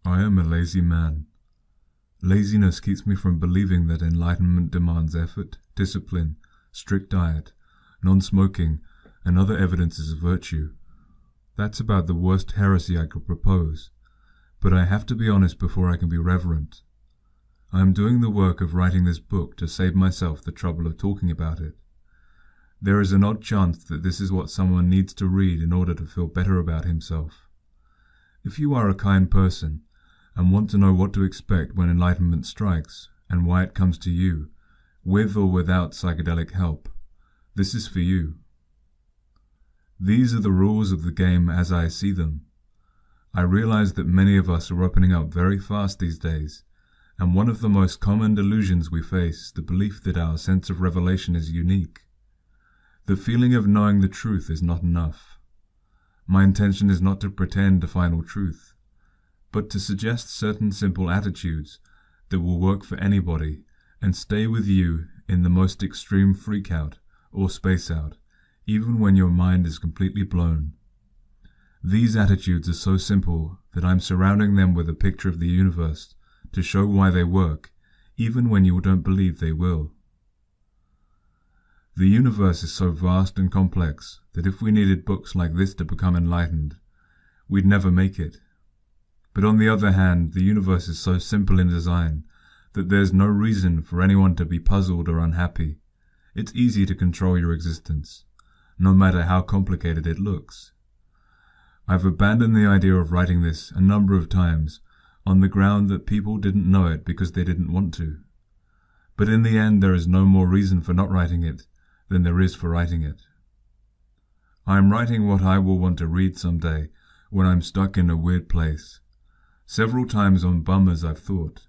I am a lazy man. Laziness keeps me from believing that enlightenment demands effort, discipline, strict diet, non-smoking, and other evidences of virtue. That's about the worst heresy I could propose, but I have to be honest before I can be reverent. I am doing the work of writing this book to save myself the trouble of talking about it. There is an odd chance that this is what someone needs to read in order to feel better about himself. If you are a kind person and want to know what to expect when enlightenment strikes and why it comes to you, with or without psychedelic help, this is for you. These are the rules of the game as I see them. I realize that many of us are opening up very fast these days, and one of the most common delusions we face is the belief that our sense of revelation is unique. The feeling of knowing the truth is not enough. My intention is not to pretend the final truth, but to suggest certain simple attitudes that will work for anybody and stay with you in the most extreme freakout or space out, even when your mind is completely blown. These attitudes are so simple that I'm surrounding them with a picture of the universe to show why they work, even when you don't believe they will. The universe is so vast and complex that if we needed books like this to become enlightened, we'd never make it. But on the other hand, the universe is so simple in design that there's no reason for anyone to be puzzled or unhappy. It's easy to control your existence, no matter how complicated it looks. I've abandoned the idea of writing this a number of times on the ground that people didn't know it because they didn't want to. But in the end, there is no more reason for not writing it than there is for writing it. I am writing what I will want to read someday when I'm stuck in a weird place. Several times on bummers I've thought,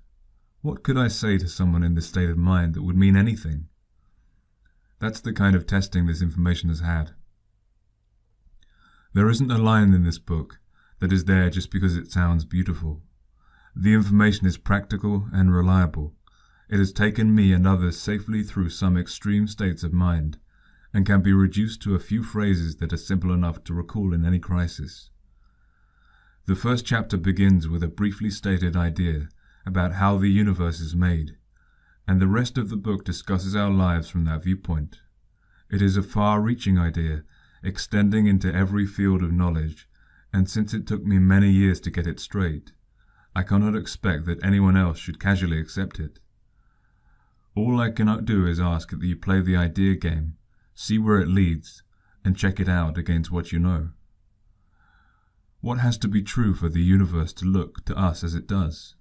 what could I say to someone in this state of mind that would mean anything? That's the kind of testing this information has had. There isn't a line in this book that is there just because it sounds beautiful. The information is practical and reliable. It has taken me and others safely through some extreme states of mind, and can be reduced to a few phrases that are simple enough to recall in any crisis. The first chapter begins with a briefly stated idea about how the universe is made, and the rest of the book discusses our lives from that viewpoint. It is a far-reaching idea, extending into every field of knowledge, and since it took me many years to get it straight, I cannot expect that anyone else should casually accept it. All I cannot do is ask that you play the idea game, see where it leads, and check it out against what you know. What has to be true for the universe to look to us as it does?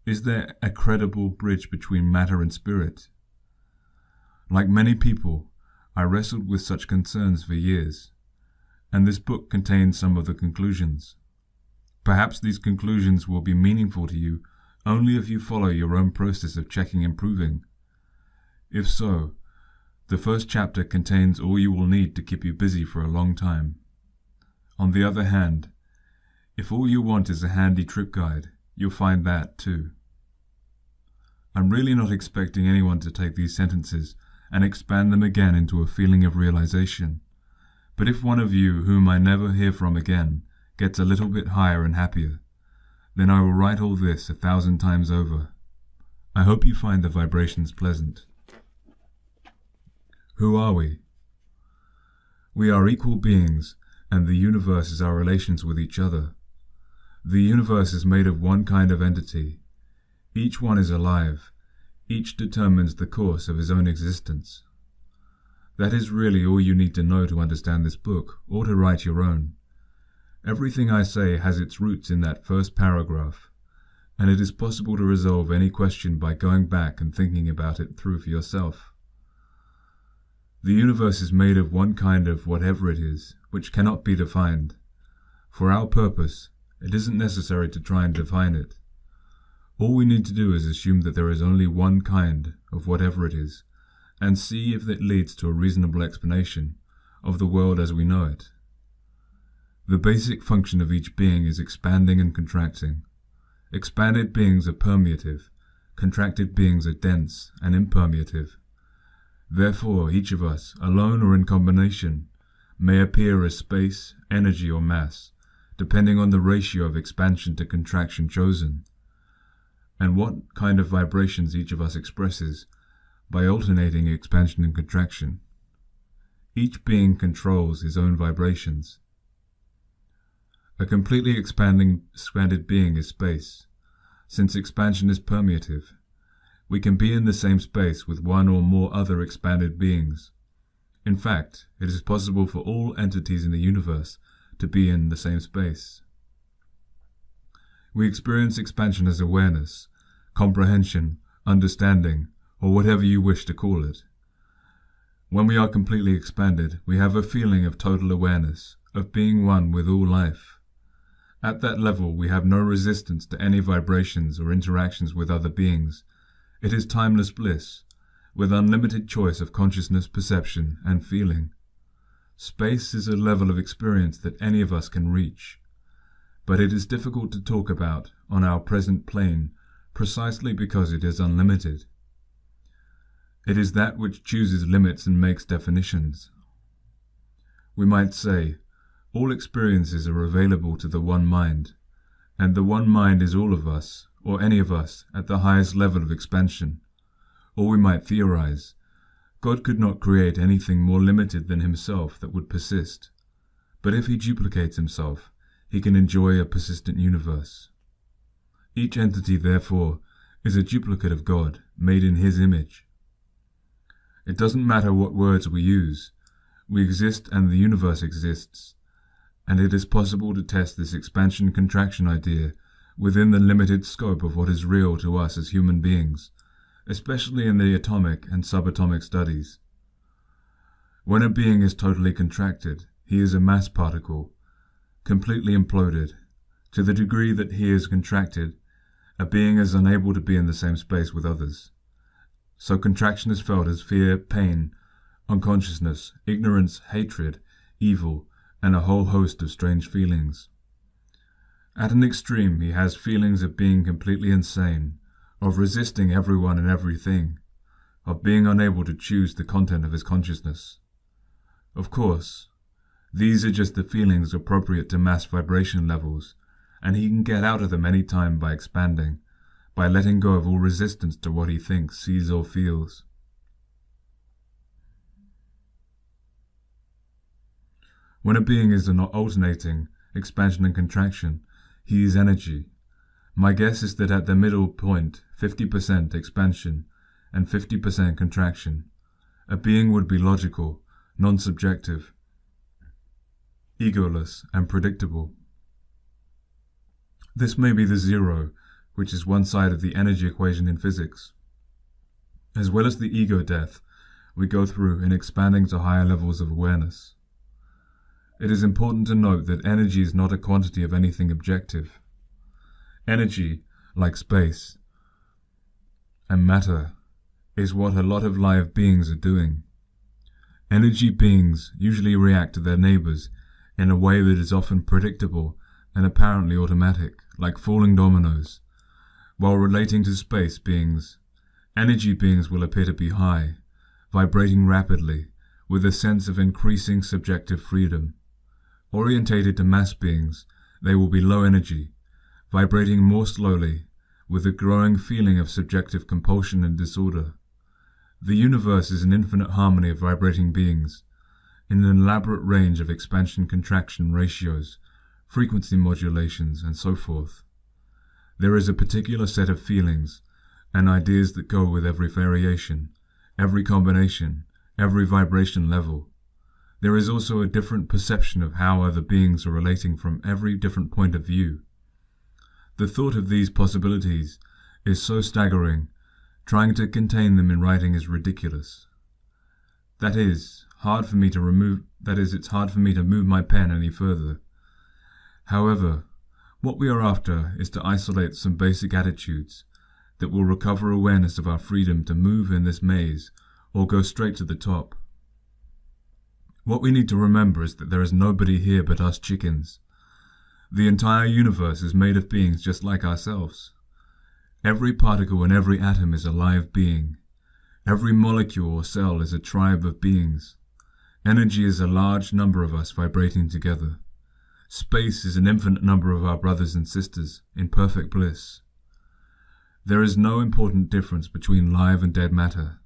Is there a credible bridge between matter and spirit? Like many people, I wrestled with such concerns for years, and this book contains some of the conclusions. Perhaps these conclusions will be meaningful to you only if you follow your own process of checking and proving. If so, the first chapter contains all you will need to keep you busy for a long time. On the other hand, if all you want is a handy trip guide, you'll find that too. I'm really not expecting anyone to take these sentences and expand them again into a feeling of realization, but if one of you, whom I never hear from again, gets a little bit higher and happier, then I will write all this 1,000 times over. I hope you find the vibrations pleasant. Who are we? We are equal beings, and the universe is our relations with each other. The universe is made of one kind of entity. Each one is alive. Each determines the course of his own existence. That is really all you need to know to understand this book, or to write your own. Everything I say has its roots in that first paragraph, and it is possible to resolve any question by going back and thinking about it through for yourself. The universe is made of one kind of whatever it is, which cannot be defined. For our purpose, it isn't necessary to try and define it. All we need to do is assume that there is only one kind of whatever it is, and see if it leads to a reasonable explanation of the world as we know it. The basic function of each being is expanding and contracting. Expanded beings are permeative, contracted beings are dense and impermeative. Therefore, each of us, alone or in combination, may appear as space, energy, or mass, depending on the ratio of expansion to contraction chosen, and what kind of vibrations each of us expresses by alternating expansion and contraction. Each being controls his own vibrations. A completely expanded being is space. Since expansion is permeative, we can be in the same space with one or more other expanded beings. In fact, it is possible for all entities in the universe to be in the same space. We experience expansion as awareness, comprehension, understanding, or whatever you wish to call it. When we are completely expanded, we have a feeling of total awareness, of being one with all life. At that level, we have no resistance to any vibrations or interactions with other beings. It is timeless bliss, with unlimited choice of consciousness, perception, and feeling. Space is a level of experience that any of us can reach, but it is difficult to talk about on our present plane precisely because it is unlimited. It is that which chooses limits and makes definitions. We might say, all experiences are available to the one mind, and the one mind is all of us, or any of us, at the highest level of expansion. Or we might theorize, God could not create anything more limited than himself that would persist, but if he duplicates himself, he can enjoy a persistent universe. Each entity, therefore, is a duplicate of God, made in his image. It doesn't matter what words we use. We exist and the universe exists, and it is possible to test this expansion-contraction idea within the limited scope of what is real to us as human beings, especially in the atomic and subatomic studies. When a being is totally contracted, he is a mass particle, completely imploded. To the degree that he is contracted, a being is unable to be in the same space with others. So contraction is felt as fear, pain, unconsciousness, ignorance, hatred, evil, and a whole host of strange feelings. At an extreme, he has feelings of being completely insane, of resisting everyone and everything, of being unable to choose the content of his consciousness. Of course, these are just the feelings appropriate to mass vibration levels, and he can get out of them any time by expanding, by letting go of all resistance to what he thinks, sees, or feels. When a being is alternating expansion and contraction, he is energy. My guess is that at the middle point, 50% expansion and 50% contraction, a being would be logical, non-subjective, egoless, and predictable. This may be the zero, which is one side of the energy equation in physics. As well as the ego death we go through in expanding to higher levels of awareness. It is important to note that energy is not a quantity of anything objective. Energy, like space and matter, is what a lot of live beings are doing. Energy beings usually react to their neighbors in a way that is often predictable and apparently automatic, like falling dominoes. While relating to space beings, energy beings will appear to be high, vibrating rapidly, with a sense of increasing subjective freedom. Orientated to mass beings, they will be low energy, vibrating more slowly, with a growing feeling of subjective compulsion and disorder. The universe is an infinite harmony of vibrating beings, in an elaborate range of expansion-contraction ratios, frequency modulations, and so forth. There is a particular set of feelings and ideas that go with every variation, every combination, every vibration level. There is also a different perception of how other beings are relating from every different point of view. The thought of these possibilities is so staggering, trying to contain them in writing is ridiculous. It's hard for me to move my pen any further. However, what we are after is to isolate some basic attitudes that will recover awareness of our freedom to move in this maze or go straight to the top. What we need to remember is that there is nobody here but us chickens. The entire universe is made of beings just like ourselves. Every particle and every atom is a live being. Every molecule or cell is a tribe of beings. Energy is a large number of us vibrating together. Space is an infinite number of our brothers and sisters in perfect bliss. There is no important difference between live and dead matter,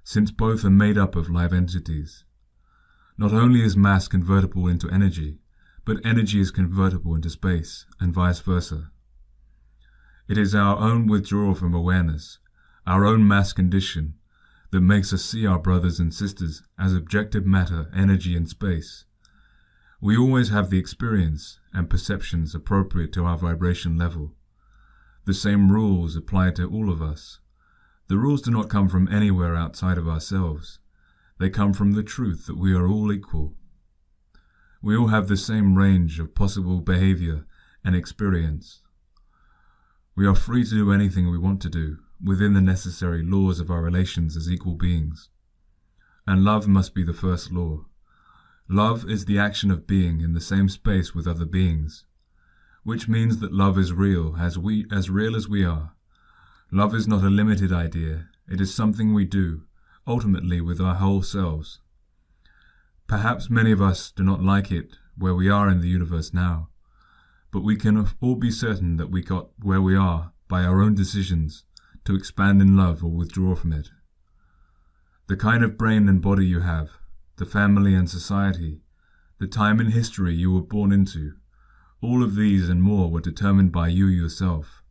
since both are made up of live entities. Not only is mass convertible into energy, but energy is convertible into space, and vice versa. It is our own withdrawal from awareness, our own mass condition, that makes us see our brothers and sisters as objective matter, energy, and space. We always have the experience and perceptions appropriate to our vibration level. The same rules apply to all of us. The rules do not come from anywhere outside of ourselves. They come from the truth that we are all equal. We all have the same range of possible behavior and experience. We are free to do anything we want to do within the necessary laws of our relations as equal beings. And love must be the first law. Love is the action of being in the same space with other beings, which means that love is real as real as we are. Love is not a limited idea. It is something we do, ultimately with our whole selves. Perhaps many of us do not like it where we are in the universe now, but we can all be certain that we got where we are by our own decisions to expand in love or withdraw from it. The kind of brain and body you have, the family and society, the time in history you were born into, all of these and more were determined by you yourself,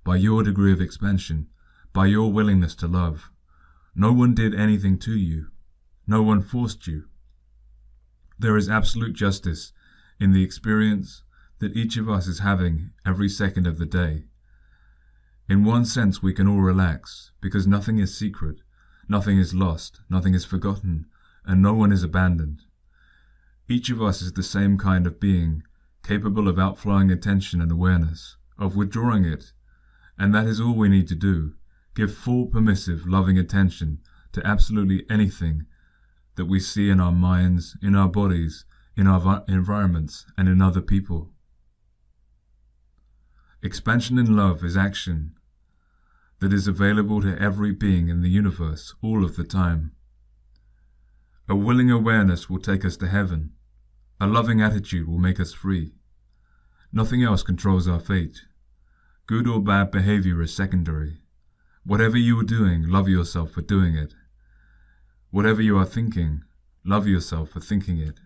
by your degree of expansion, by your willingness to love. No one did anything to you. No one forced you. There is absolute justice in the experience that each of us is having every second of the day. In one sense we can all relax, because nothing is secret, nothing is lost, nothing is forgotten, and no one is abandoned. Each of us is the same kind of being, capable of outflowing attention and awareness, of withdrawing it, and that is all we need to do. Give full, permissive, loving attention to absolutely anything that we see in our minds, in our bodies, in our environments, and in other people. Expansion in love is action that is available to every being in the universe all of the time. A willing awareness will take us to heaven. A loving attitude will make us free. Nothing else controls our fate. Good or bad behavior is secondary. Whatever you are doing, love yourself for doing it. Whatever you are thinking, love yourself for thinking it.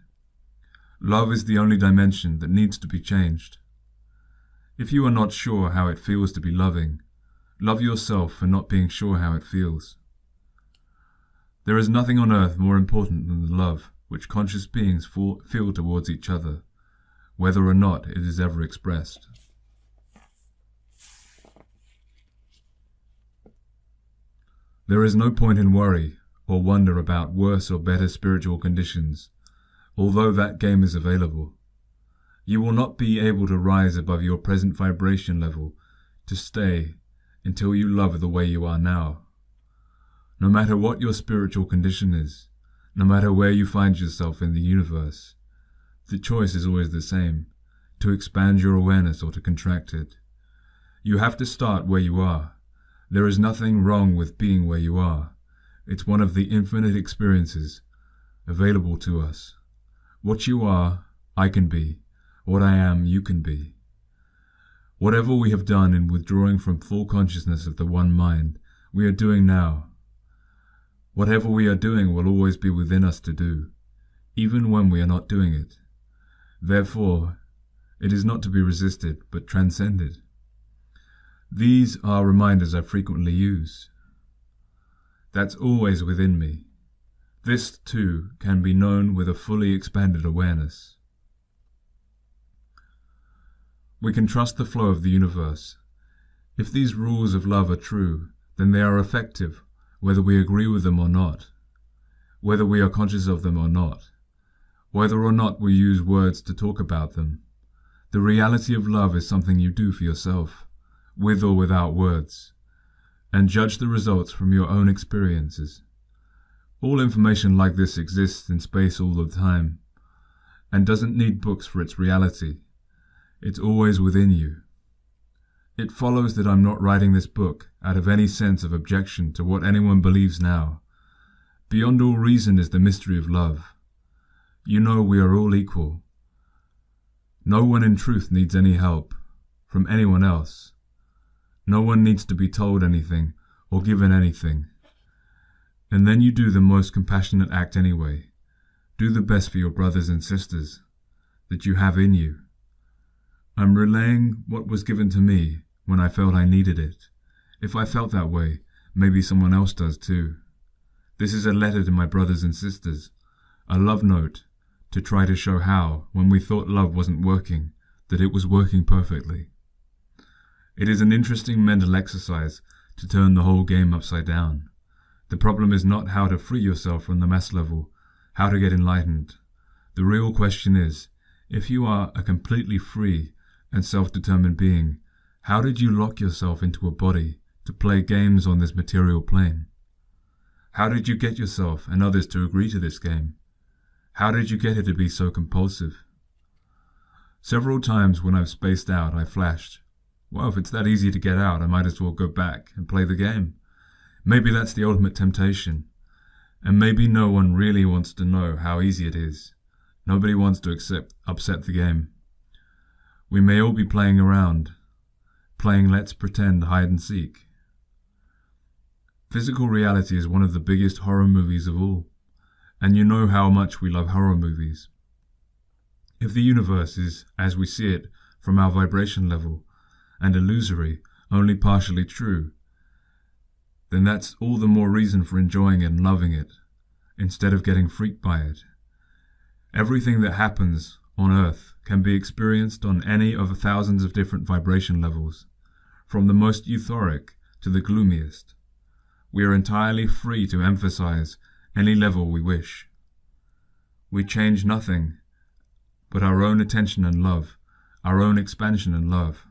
Love is the only dimension that needs to be changed. If you are not sure how it feels to be loving, love yourself for not being sure how it feels. There is nothing on earth more important than the love which conscious beings feel towards each other, whether or not it is ever expressed. There is no point in worry or wonder about worse or better spiritual conditions, although that game is available. You will not be able to rise above your present vibration level to stay until you love the way you are now. No matter what your spiritual condition is, no matter where you find yourself in the universe, the choice is always the same, to expand your awareness or to contract it. You have to start where you are. There is nothing wrong with being where you are. It's one of the infinite experiences available to us. What you are, I can be. What I am, you can be. Whatever we have done in withdrawing from full consciousness of the one mind, we are doing now. Whatever we are doing will always be within us to do, even when we are not doing it. Therefore, it is not to be resisted, but transcended. These are reminders I frequently use. That's always within me. This, too, can be known with a fully expanded awareness. We can trust the flow of the universe. If these rules of love are true, then they are effective, whether we agree with them or not, whether we are conscious of them or not, whether or not we use words to talk about them. The reality of love is something you do for yourself, with or without words, and judge the results from your own experiences. All information like this exists in space all the time, and doesn't need books for its reality. It's always within you. It follows that I'm not writing this book out of any sense of objection to what anyone believes now. Beyond all reason is the mystery of love. You know we are all equal. No one in truth needs any help from anyone else. No one needs to be told anything or given anything. And then you do the most compassionate act anyway. Do the best for your brothers and sisters that you have in you. I'm relaying what was given to me when I felt I needed it. If I felt that way, maybe someone else does too. This is a letter to my brothers and sisters, a love note to try to show how, when we thought love wasn't working, that it was working perfectly. It is an interesting mental exercise to turn the whole game upside down. The problem is not how to free yourself from the mess level, how to get enlightened. The real question is, if you are a completely free and self-determined being, how did you lock yourself into a body to play games on this material plane? How did you get yourself and others to agree to this game? How did you get it to be so compulsive? Several times when I've spaced out, I flashed, well, if it's that easy to get out, I might as well go back and play the game. Maybe that's the ultimate temptation. And maybe no one really wants to know how easy it is. Nobody wants to upset the game. We may all be playing around, playing let's pretend hide and seek. Physical reality is one of the biggest horror movies of all, and you know how much we love horror movies. If the universe is, as we see it, from our vibration level, and illusory, only partially true, then that's all the more reason for enjoying it and loving it, instead of getting freaked by it. Everything that happens on Earth can be experienced on any of thousands of different vibration levels, from the most euphoric to the gloomiest. We are entirely free to emphasize any level we wish. We change nothing but our own attention and love, our own expansion and love.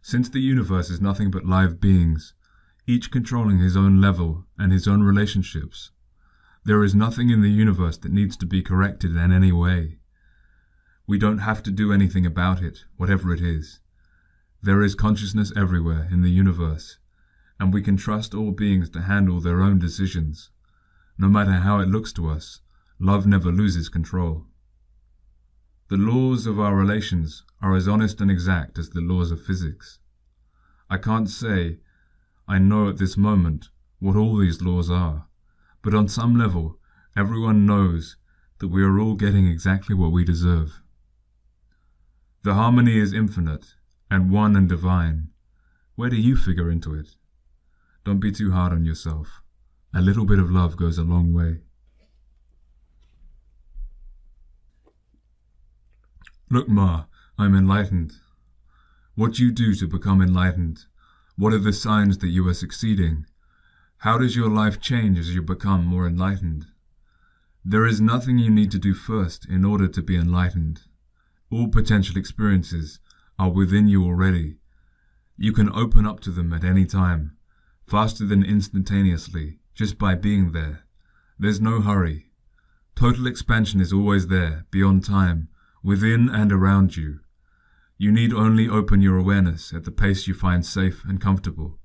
Since the universe is nothing but live beings, each controlling his own level and his own relationships, there is nothing in the universe that needs to be corrected in any way. We don't have to do anything about it, whatever it is. There is consciousness everywhere in the universe, and we can trust all beings to handle their own decisions. No matter how it looks to us, love never loses control. The laws of our relations are as honest and exact as the laws of physics. I can't say I know at this moment what all these laws are, but on some level, everyone knows that we are all getting exactly what we deserve. The harmony is infinite and one and divine. Where do you figure into it? Don't be too hard on yourself. A little bit of love goes a long way. Look, Ma, I'm enlightened. What do you do to become enlightened? What are the signs that you are succeeding? How does your life change as you become more enlightened? There is nothing you need to do first in order to be enlightened. All potential experiences are within you already. You can open up to them at any time, faster than instantaneously, just by being there. There's no hurry. Total expansion is always there, beyond time, within and around you. You need only open your awareness at the pace you find safe and comfortable.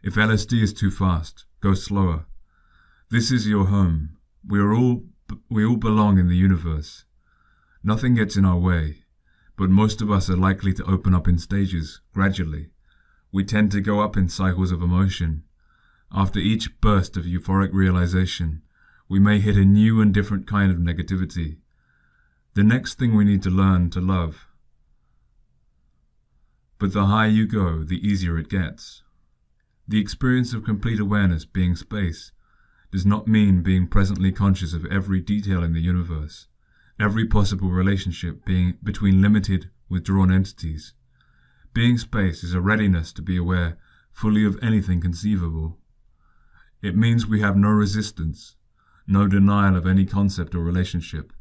If LSD is too fast, go slower. This is your home. We all belong in the universe. Nothing gets in our way, but most of us are likely to open up in stages, gradually. We tend to go up in cycles of emotion. After each burst of euphoric realization, we may hit a new and different kind of negativity. The next thing we need to learn to love. But the higher you go, the easier it gets. The experience of complete awareness, being space, does not mean being presently conscious of every detail in the universe, every possible relationship being between limited, withdrawn entities. Being space is a readiness to be aware fully of anything conceivable. It means we have no resistance, no denial of any concept or relationship.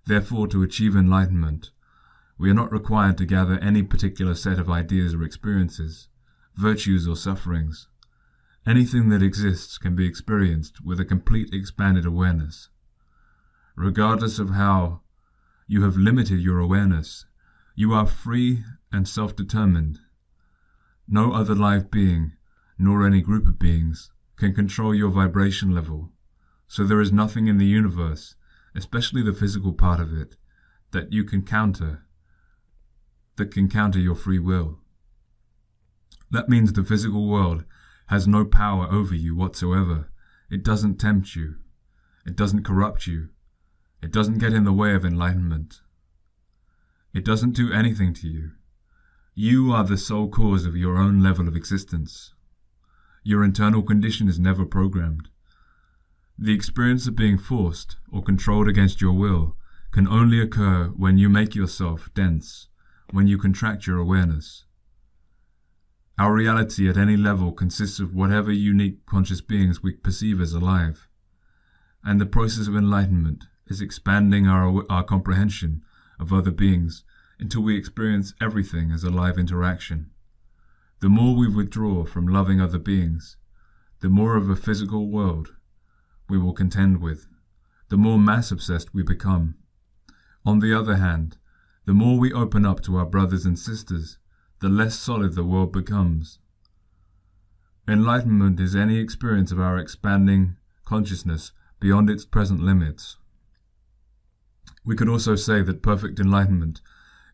Therefore, to achieve enlightenment, we are not required to gather any particular set of ideas or experiences, virtues or sufferings. Anything that exists can be experienced with a complete expanded awareness. Regardless of how you have limited your awareness, you are free and self-determined. No other live being, nor any group of beings, can control your vibration level, so there is nothing in the universe, especially the physical part of it, that you can counter, that can counter your free will. That means the physical world has no power over you whatsoever. It doesn't tempt you. It doesn't corrupt you. It doesn't get in the way of enlightenment. It doesn't do anything to you. You are the sole cause of your own level of existence. Your internal condition is never programmed. The experience of being forced or controlled against your will can only occur when you make yourself dense, when you contract your awareness. Our reality at any level consists of whatever unique conscious beings we perceive as alive, and the process of enlightenment is expanding our comprehension of other beings until we experience everything as a live interaction. The more we withdraw from loving other beings, the more of a physical world we will contend with, the more mass-obsessed we become. On the other hand, the more we open up to our brothers and sisters, the less solid the world becomes. Enlightenment is any experience of our expanding consciousness beyond its present limits. We could also say that perfect enlightenment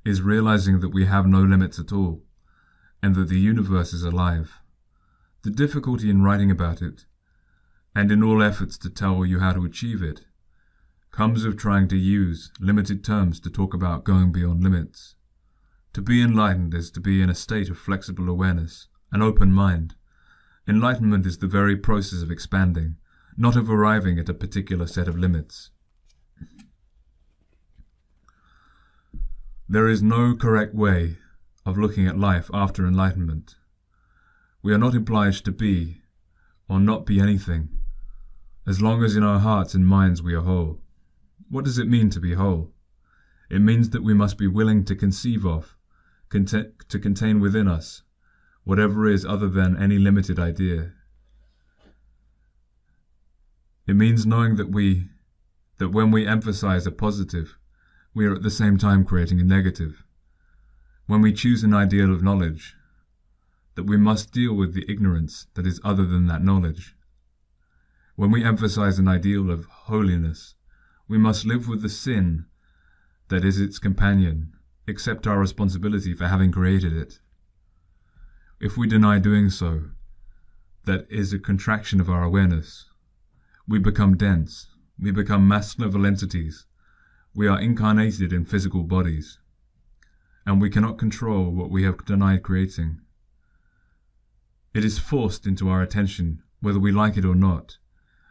is realizing that we have no limits at all, and that the universe is alive. The difficulty in writing about it, and in all efforts to tell you how to achieve it, comes of trying to use limited terms to talk about going beyond limits. To be enlightened is to be in a state of flexible awareness, an open mind. Enlightenment is the very process of expanding, not of arriving at a particular set of limits. There is no correct way of looking at life after enlightenment. We are not obliged to be or not be anything, as long as in our hearts and minds we are whole. What does it mean to be whole? It means that we must be willing to conceive of, to contain within us, whatever is other than any limited idea. It means knowing that when we emphasize a positive, we are at the same time creating a negative. When we choose an ideal of knowledge, that we must deal with the ignorance that is other than that knowledge. When we emphasize an ideal of holiness, we must live with the sin that is its companion, accept our responsibility for having created it. If we deny doing so, that is a contraction of our awareness. We become dense, we become mass-level entities, we are incarnated in physical bodies, and we cannot control what we have denied creating. It is forced into our attention, whether we like it or not,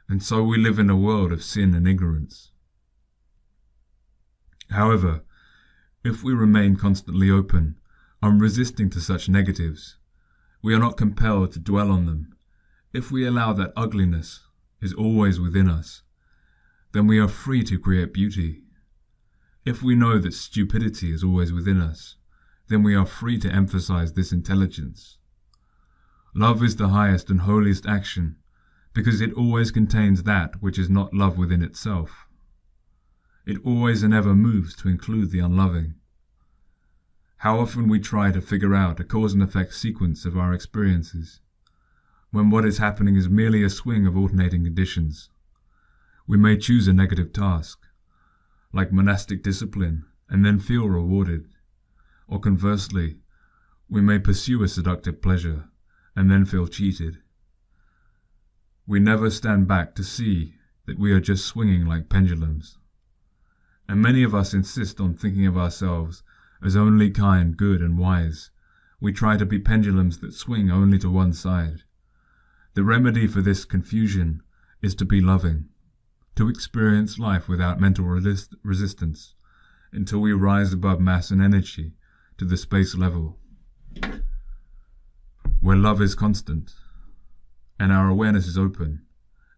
and so we live in a world of sin and ignorance. However, if we remain constantly open, unresisting to such negatives, we are not compelled to dwell on them. If we allow that ugliness is always within us, then we are free to create beauty. If we know that stupidity is always within us, then we are free to emphasize this intelligence. Love is the highest and holiest action, because it always contains that which is not love within itself. It always and ever moves to include the unloving. How often we try to figure out a cause and effect sequence of our experiences, when what is happening is merely a swing of alternating conditions. We may choose a negative task, like monastic discipline, and then feel rewarded. Or conversely, we may pursue a seductive pleasure, and then feel cheated. We never stand back to see that we are just swinging like pendulums. And many of us insist on thinking of ourselves as only kind, good, and wise. We try to be pendulums that swing only to one side. The remedy for this confusion is to be loving, to experience life without mental resistance, until we rise above mass and energy to the space level, where love is constant, and our awareness is open.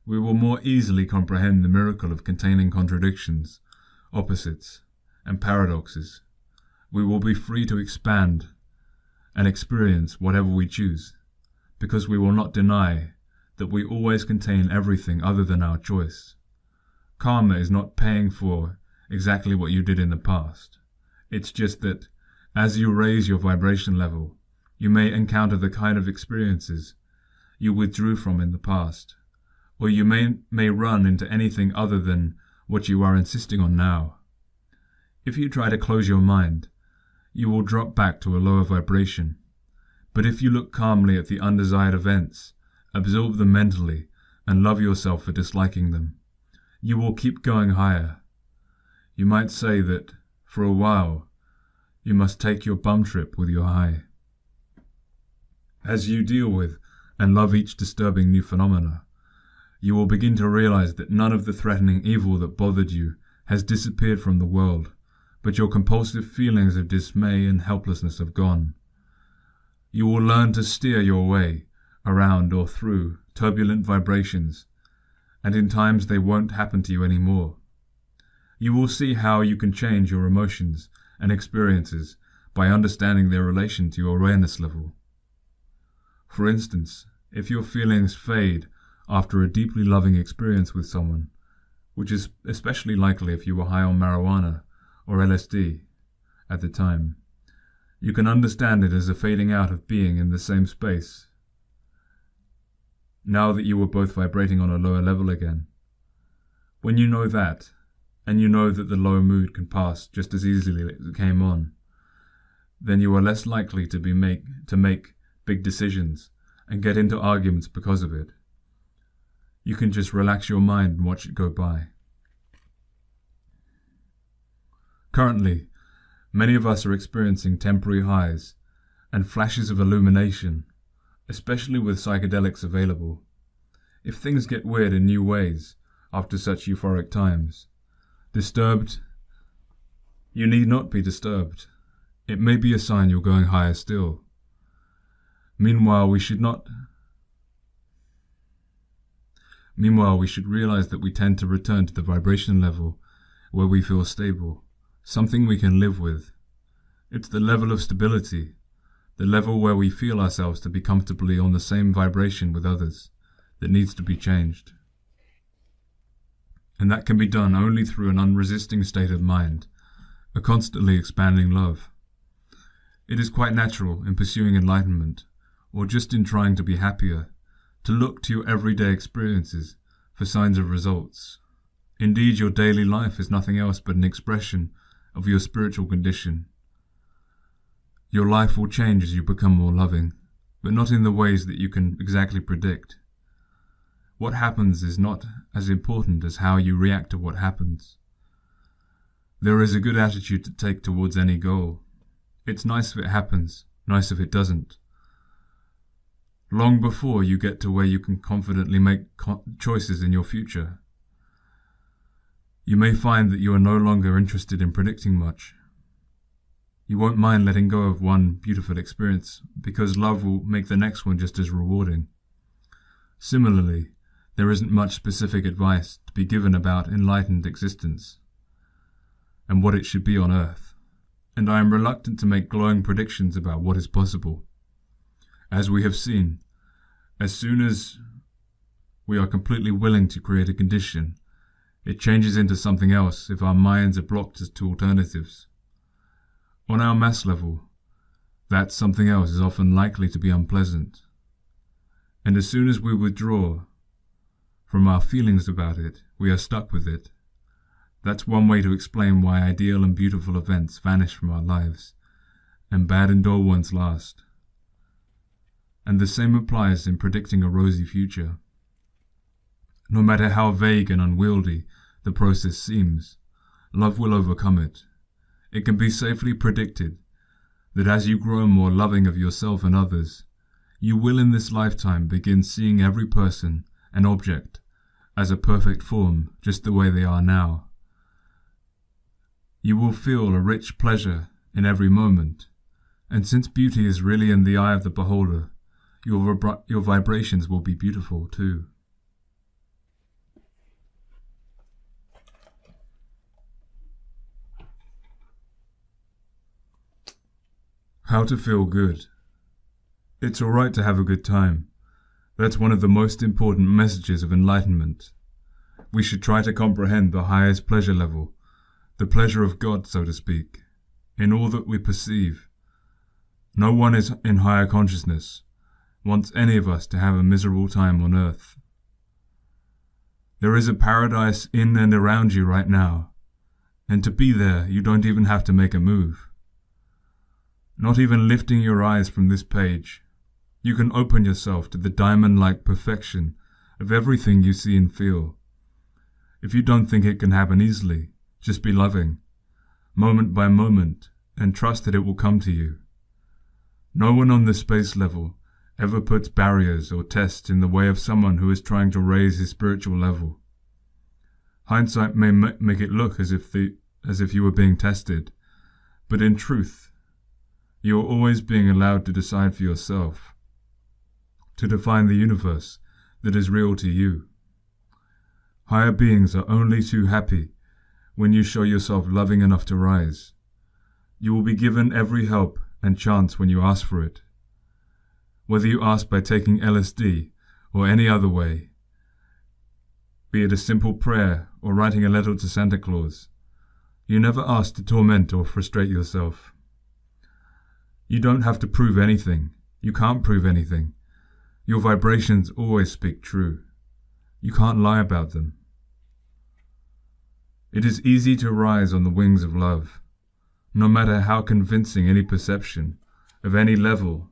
We will more easily comprehend the miracle of containing contradictions, opposites, and paradoxes. We will be free to expand and experience whatever we choose, because we will not deny that we always contain everything other than our choice. Karma is not paying for exactly what you did in the past. It's just that as you raise your vibration level, you may encounter the kind of experiences you withdrew from in the past, or you may run into anything other than what you are insisting on now. If you try to close your mind, you will drop back to a lower vibration. But if you look calmly at the undesired events, absorb them mentally, and love yourself for disliking them, you will keep going higher. You might say that, for a while, you must take your bum trip with your high. As you deal with and love each disturbing new phenomena, you will begin to realize that none of the threatening evil that bothered you has disappeared from the world, but your compulsive feelings of dismay and helplessness have gone. You will learn to steer your way around or through turbulent vibrations, and in times they won't happen to you anymore. You will see how you can change your emotions and experiences by understanding their relation to your awareness level. For instance, if your feelings fade after a deeply loving experience with someone, which is especially likely if you were high on marijuana or LSD at the time, you can understand it as a fading out of being in the same space, now that you were both vibrating on a lower level again. When you know that, and you know that the low mood can pass just as easily as it came on, then you are less likely to make big decisions and get into arguments because of it. You can just relax your mind and watch it go by. Currently, many of us are experiencing temporary highs and flashes of illumination, especially with psychedelics available. If things get weird in new ways after such euphoric times, you need not be disturbed. It may be a sign you're going higher still. Meanwhile, we should realize that we tend to return to the vibration level where we feel stable, something we can live with. It's the level of stability, the level where we feel ourselves to be comfortably on the same vibration with others, that needs to be changed. And that can be done only through an unresisting state of mind, a constantly expanding love. It is quite natural in pursuing enlightenment, or just in trying to be happier, to look to your everyday experiences for signs of results. Indeed, your daily life is nothing else but an expression of your spiritual condition. Your life will change as you become more loving, but not in the ways that you can exactly predict. What happens is not as important as how you react to what happens. There is a good attitude to take towards any goal. It's nice if it happens, nice if it doesn't. Long before you get to where you can confidently make choices in your future, you may find that you are no longer interested in predicting much. You won't mind letting go of one beautiful experience because love will make the next one just as rewarding. Similarly, there isn't much specific advice to be given about enlightened existence and what it should be on Earth, and I am reluctant to make glowing predictions about what is possible. As we have seen, as soon as we are completely willing to create a condition, it changes into something else if our minds are blocked as to alternatives. On our mass level, that something else is often likely to be unpleasant, and as soon as we withdraw from our feelings about it, we are stuck with it. That's one way to explain why ideal and beautiful events vanish from our lives, and bad and dull ones last. And the same applies in predicting a rosy future. No matter how vague and unwieldy the process seems, love will overcome it. It can be safely predicted that as you grow more loving of yourself and others, you will in this lifetime begin seeing every person and object as a perfect form, just the way they are now. You will feel a rich pleasure in every moment, and since beauty is really in the eye of the beholder, your vibrations will be beautiful too. How to feel good. It's alright to have a good time. That's one of the most important messages of enlightenment. We should try to comprehend the highest pleasure level, the pleasure of God, so to speak, in all that we perceive. No one is in higher consciousness wants any of us to have a miserable time on earth. There is a paradise in and around you right now, and to be there, you don't even have to make a move. Not even lifting your eyes from this page, you can open yourself to the diamond-like perfection of everything you see and feel. If you don't think it can happen easily, just be loving, moment by moment, and trust that it will come to you. No one on the space level ever puts barriers or tests in the way of someone who is trying to raise his spiritual level. Hindsight may make it look as if you were being tested, but in truth, you are always being allowed to decide for yourself, to define the universe that is real to you. Higher beings are only too happy when you show yourself loving enough to rise. You will be given every help and chance when you ask for it. Whether you ask by taking LSD or any other way, be it a simple prayer or writing a letter to Santa Claus, you never ask to torment or frustrate yourself. You don't have to prove anything. You can't prove anything. Your vibrations always speak true. You can't lie about them. It is easy to rise on the wings of love, no matter how convincing any perception of any level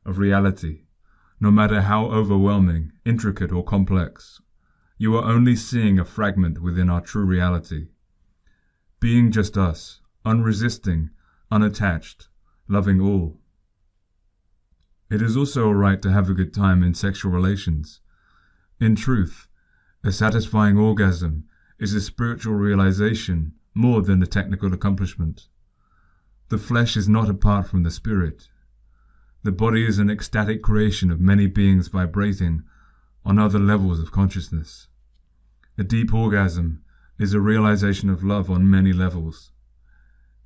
of reality, no matter how overwhelming, intricate, or complex. You are only seeing a fragment within our true reality. Being just us, unresisting, unattached, loving all. It is also all right to have a good time in sexual relations. In truth, a satisfying orgasm is a spiritual realization more than a technical accomplishment. The flesh is not apart from the spirit. The body is an ecstatic creation of many beings vibrating on other levels of consciousness. A deep orgasm is a realization of love on many levels,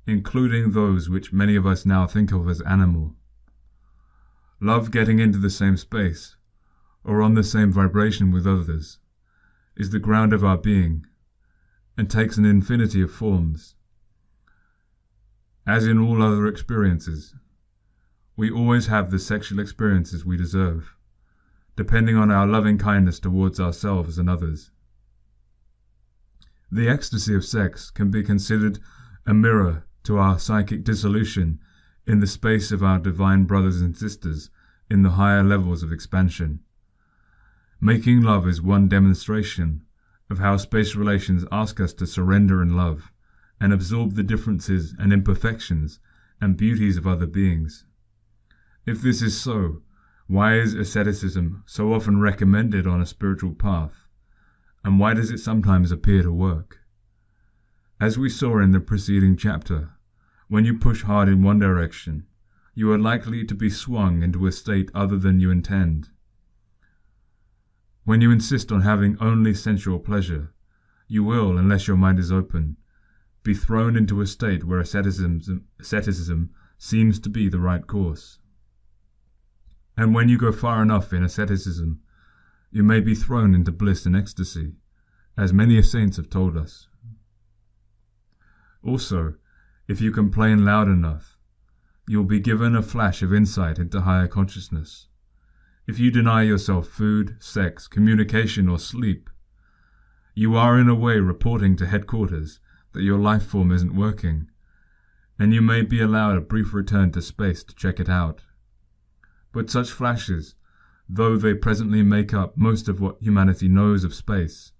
including those which many of us now think of as animal. Love getting into the same space, or on the same vibration with others, is the ground of our being, and takes an infinity of forms. As in all other experiences, we always have the sexual experiences we deserve, depending on our loving kindness towards ourselves and others. The ecstasy of sex can be considered a mirror to our psychic dissolution in the space of our divine brothers and sisters in the higher levels of expansion. Making love is one demonstration of how space relations ask us to surrender in love and absorb the differences and imperfections and beauties of other beings. If this is so, why is asceticism so often recommended on a spiritual path, and why does it sometimes appear to work? As we saw in the preceding chapter, when you push hard in one direction, you are likely to be swung into a state other than you intend. When you insist on having only sensual pleasure, you will, unless your mind is open, be thrown into a state where asceticism seems to be the right course. And when you go far enough in asceticism, you may be thrown into bliss and ecstasy, as many saints have told us. Also, if you complain loud enough, you will be given a flash of insight into higher consciousness. If you deny yourself food, sex, communication, or sleep, you are in a way reporting to headquarters that your life form isn't working, and you may be allowed a brief return to space to check it out. But such flashes, though they presently make up most of what humanity knows of space,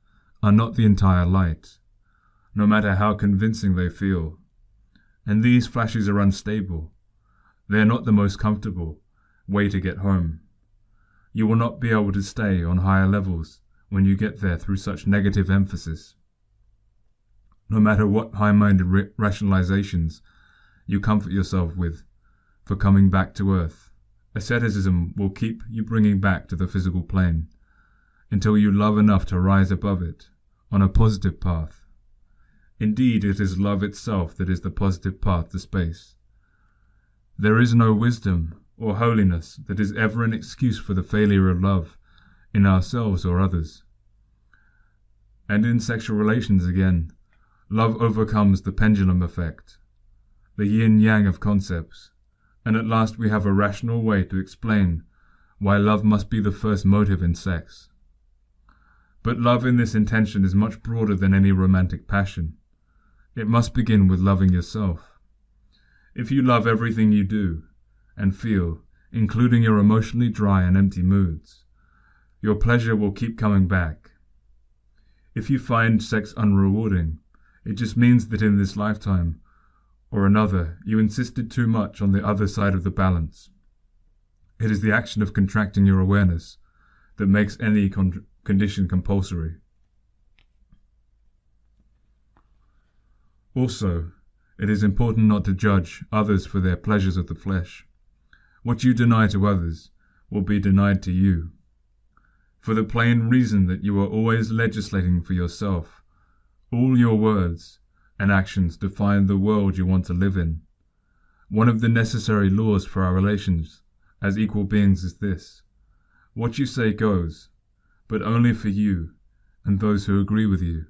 are not the entire light, no matter how convincing they feel. And these flashes are unstable. They are not the most comfortable way to get home. You will not be able to stay on higher levels when you get there through such negative emphasis. No matter what high-minded rationalizations you comfort yourself with for coming back to Earth, asceticism will keep you bringing back to the physical plane until you love enough to rise above it on a positive path. Indeed, it is love itself that is the positive path to space. There is no wisdom or holiness that is ever an excuse for the failure of love in ourselves or others. And in sexual relations again, love overcomes the pendulum effect, the yin-yang of concepts, and at last we have a rational way to explain why love must be the first motive in sex. But love in this intention is much broader than any romantic passion. It must begin with loving yourself. If you love everything you do and feel, including your emotionally dry and empty moods, your pleasure will keep coming back. If you find sex unrewarding, it just means that in this lifetime or another, you insisted too much on the other side of the balance. It is the action of contracting your awareness that makes any condition compulsory. Also, it is important not to judge others for their pleasures of the flesh. What you deny to others will be denied to you, for the plain reason that you are always legislating for yourself. All your words and actions define the world you want to live in. One of the necessary laws for our relations as equal beings is this: what you say goes, but only for you and those who agree with you.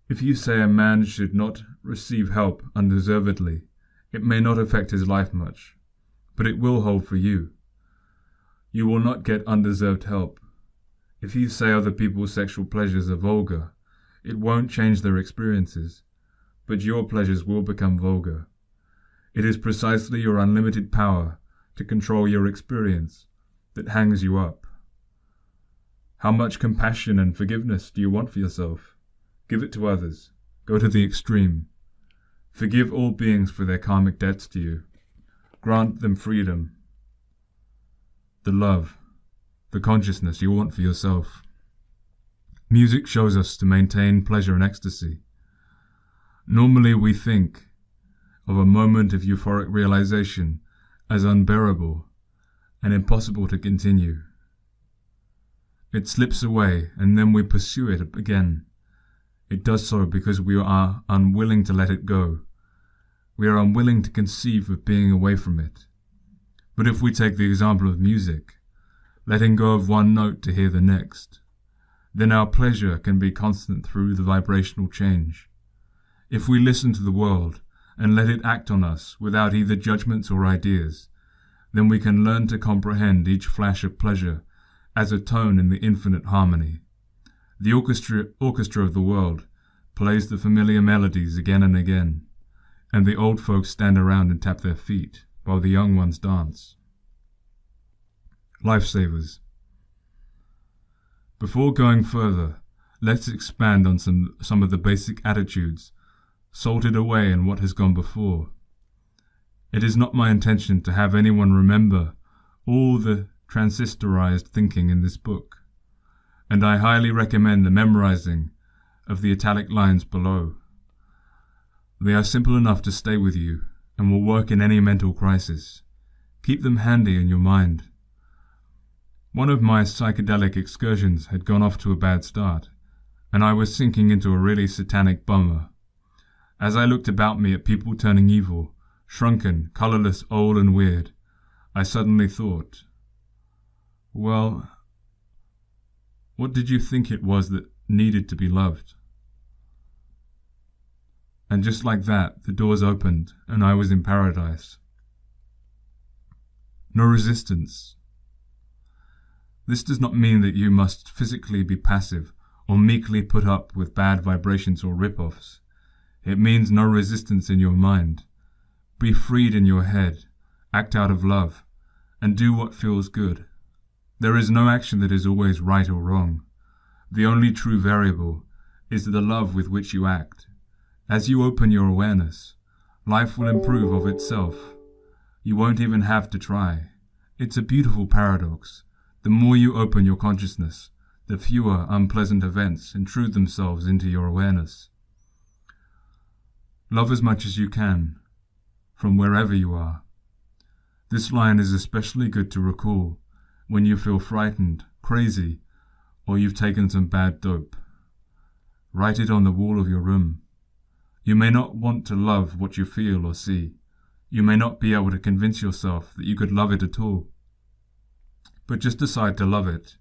If you say a man should not receive help undeservedly, it may not affect his life much, but it will hold for you. You will not get undeserved help. If you say other people's sexual pleasures are vulgar, it won't change their experiences, but your pleasures will become vulgar. It is precisely your unlimited power to control your experience that hangs you up. How much compassion and forgiveness do you want for yourself? Give it to others. Go to the extreme. Forgive all beings for their karmic debts to you. Grant them freedom, the love, the consciousness you want for yourself. Music shows us to maintain pleasure and ecstasy. Normally we think of a moment of euphoric realization as unbearable and impossible to continue. It slips away and then we pursue it again. It does so because we are unwilling to let it go. We are unwilling to conceive of being away from it. But if we take the example of music, letting go of one note to hear the next, then our pleasure can be constant through the vibrational change. If we listen to the world and let it act on us without either judgments or ideas, then we can learn to comprehend each flash of pleasure as a tone in the infinite harmony. The orchestra of the world plays the familiar melodies again and again, and the old folks stand around and tap their feet while the young ones dance. Lifesavers. Before going further, let's expand on some of the basic attitudes salted away in what has gone before. It is not my intention to have anyone remember all the transistorized thinking in this book, and I highly recommend the memorizing of the italic lines below. They are simple enough to stay with you and will work in any mental crisis. Keep them handy in your mind. One of my psychedelic excursions had gone off to a bad start, and I was sinking into a really satanic bummer. As I looked about me at people turning evil, shrunken, colorless, old and weird, I suddenly thought, well, what did you think it was that needed to be loved? And just like that, the doors opened and I was in paradise. No resistance. This does not mean that you must physically be passive or meekly put up with bad vibrations or rip-offs. It means no resistance in your mind. Be freed in your head, act out of love, and do what feels good. There is no action that is always right or wrong. The only true variable is the love with which you act. As you open your awareness, life will improve of itself. You won't even have to try. It's a beautiful paradox. The more you open your consciousness, the fewer unpleasant events intrude themselves into your awareness. Love as much as you can, from wherever you are. This line is especially good to recall when you feel frightened, crazy, or you've taken some bad dope. Write it on the wall of your room. You may not want to love what you feel or see. You may not be able to convince yourself that you could love it at all. But just decide to love it.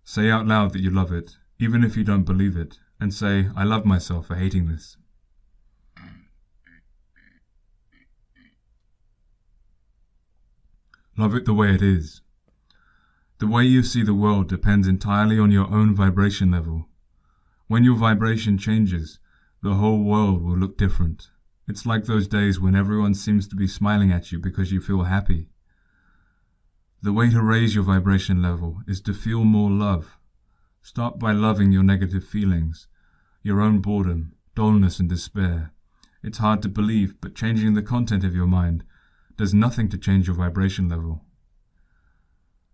Say out loud that you love it, even if you don't believe it, and say, I love myself for hating this. Love it the way it is. The way you see the world depends entirely on your own vibration level. When your vibration changes, the whole world will look different. It's like those days when everyone seems to be smiling at you because you feel happy. The way to raise your vibration level is to feel more love. Start by loving your negative feelings, your own boredom, dullness and despair. It's hard to believe, but changing the content of your mind does nothing to change your vibration level.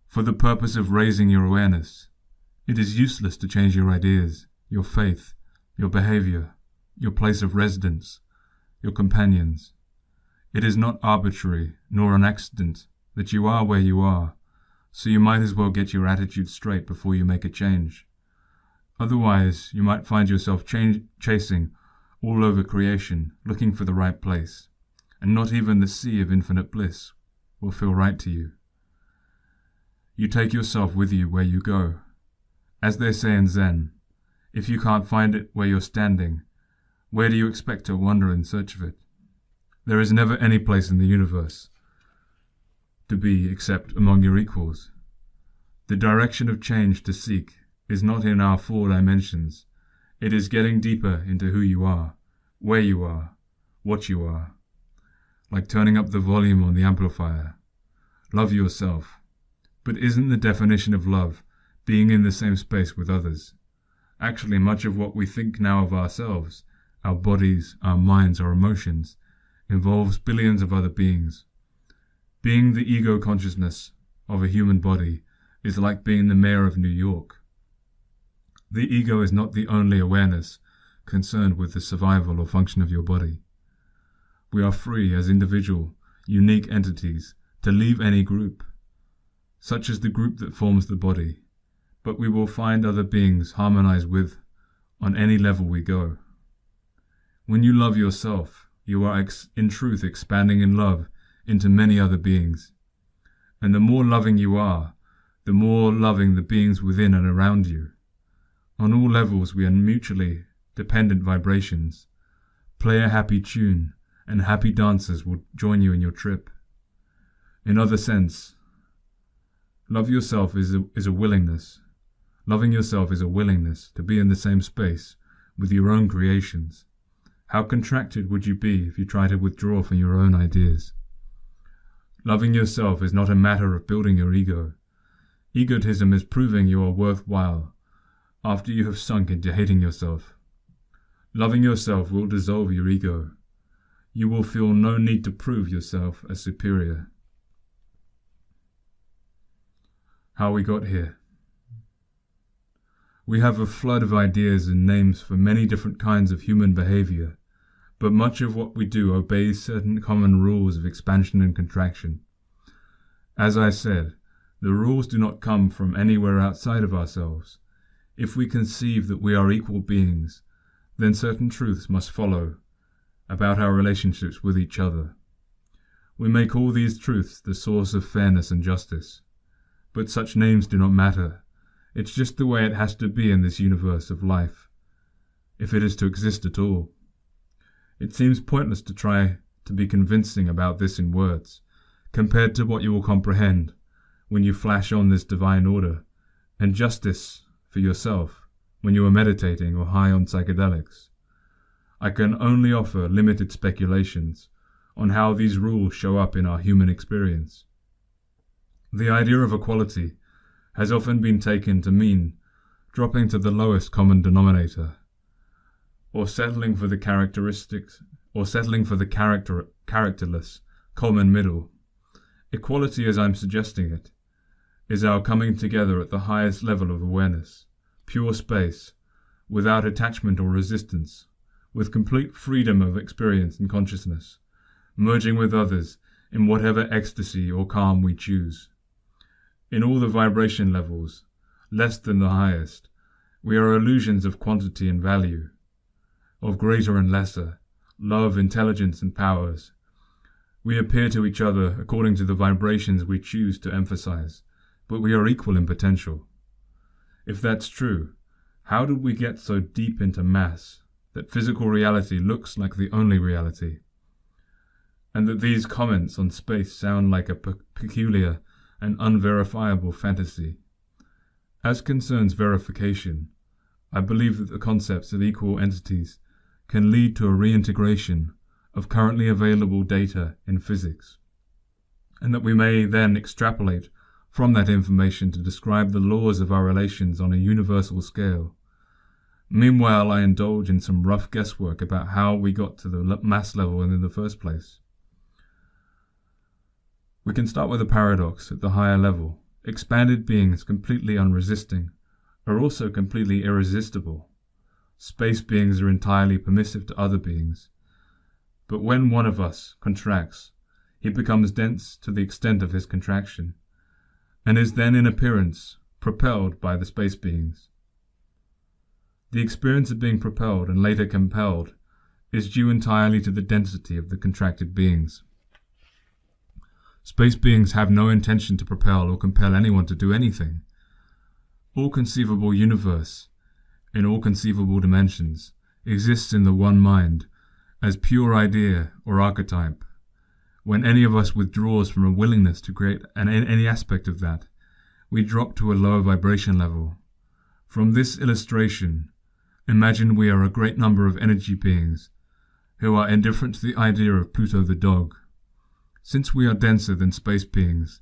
For the purpose of raising your awareness, it is useless to change your ideas, your faith, your behavior, your place of residence, your companions. It is not arbitrary nor an accident that you are where you are, so you might as well get your attitude straight before you make a change. Otherwise, you might find yourself chasing all over creation, looking for the right place, and not even the sea of infinite bliss will feel right to you. You take yourself with you where you go. As they say in Zen, if you can't find it where you're standing, where do you expect to wander in search of it? There is never any place in the universe to be except among your equals. The direction of change to seek is not in our 4 dimensions. It is getting deeper into who you are, where you are, what you are. Like turning up the volume on the amplifier. Love yourself. But isn't the definition of love being in the same space with others? Actually, much of what we think now of ourselves, our bodies, our minds, our emotions, involves billions of other beings. Being the ego consciousness of a human body is like being the mayor of New York. The ego is not the only awareness concerned with the survival or function of your body. We are free as individual, unique entities to leave any group, such as the group that forms the body, but we will find other beings harmonize with on any level we go. When you love yourself, you are in truth expanding in love into many other beings. And the more loving you are, the more loving the beings within and around you. On all levels, we are mutually dependent vibrations. Play a happy tune, and happy dancers will join you in your trip. In other sense, love yourself is a willingness. Loving yourself is a willingness to be in the same space with your own creations. How contracted would you be if you tried to withdraw from your own ideas? Loving yourself is not a matter of building your ego. Egotism is proving you are worthwhile after you have sunk into hating yourself. Loving yourself will dissolve your ego. You will feel no need to prove yourself as superior. How we got here. We have a flood of ideas and names for many different kinds of human behavior, but much of what we do obeys certain common rules of expansion and contraction. As I said, the rules do not come from anywhere outside of ourselves. If we conceive that we are equal beings, then certain truths must follow about our relationships with each other. We may call these truths the source of fairness and justice, but such names do not matter. It's just the way it has to be in this universe of life, if it is to exist at all. It seems pointless to try to be convincing about this in words, compared to what you will comprehend when you flash on this divine order and justice for yourself when you are meditating or high on psychedelics. I can only offer limited speculations on how these rules show up in our human experience. The idea of equality has often been taken to mean dropping to the lowest common denominator, or settling for the characterless common middle. Equality, as I'm suggesting it, is our coming together at the highest level of awareness, pure space, without attachment or resistance, with complete freedom of experience and consciousness, merging with others in whatever ecstasy or calm we choose. In all the vibration levels, less than the highest, we are illusions of quantity and value, of greater and lesser, love, intelligence, and powers. We appear to each other according to the vibrations we choose to emphasize, but we are equal in potential. If that's true, how did we get so deep into mass that physical reality looks like the only reality? And that these comments on space sound like a peculiar and unverifiable fantasy? As concerns verification, I believe that the concepts of equal entities can lead to a reintegration of currently available data in physics, and that we may then extrapolate from that information to describe the laws of our relations on a universal scale. Meanwhile, I indulge in some rough guesswork about how we got to the mass level in the first place. We can start with a paradox at the higher level. Expanded beings, completely unresisting, are also completely irresistible. Space beings are entirely permissive to other beings. But when one of us contracts, he becomes dense to the extent of his contraction, and is then in appearance propelled by the space beings. The experience of being propelled and later compelled is due entirely to the density of the contracted beings. Space beings have no intention to propel or compel anyone to do anything. All conceivable universe, in all conceivable dimensions, exists in the one mind, as pure idea or archetype. When any of us withdraws from a willingness to create any aspect of that, we drop to a lower vibration level. From this illustration, imagine we are a great number of energy beings who are indifferent to the idea of Pluto the dog. Since we are denser than space beings,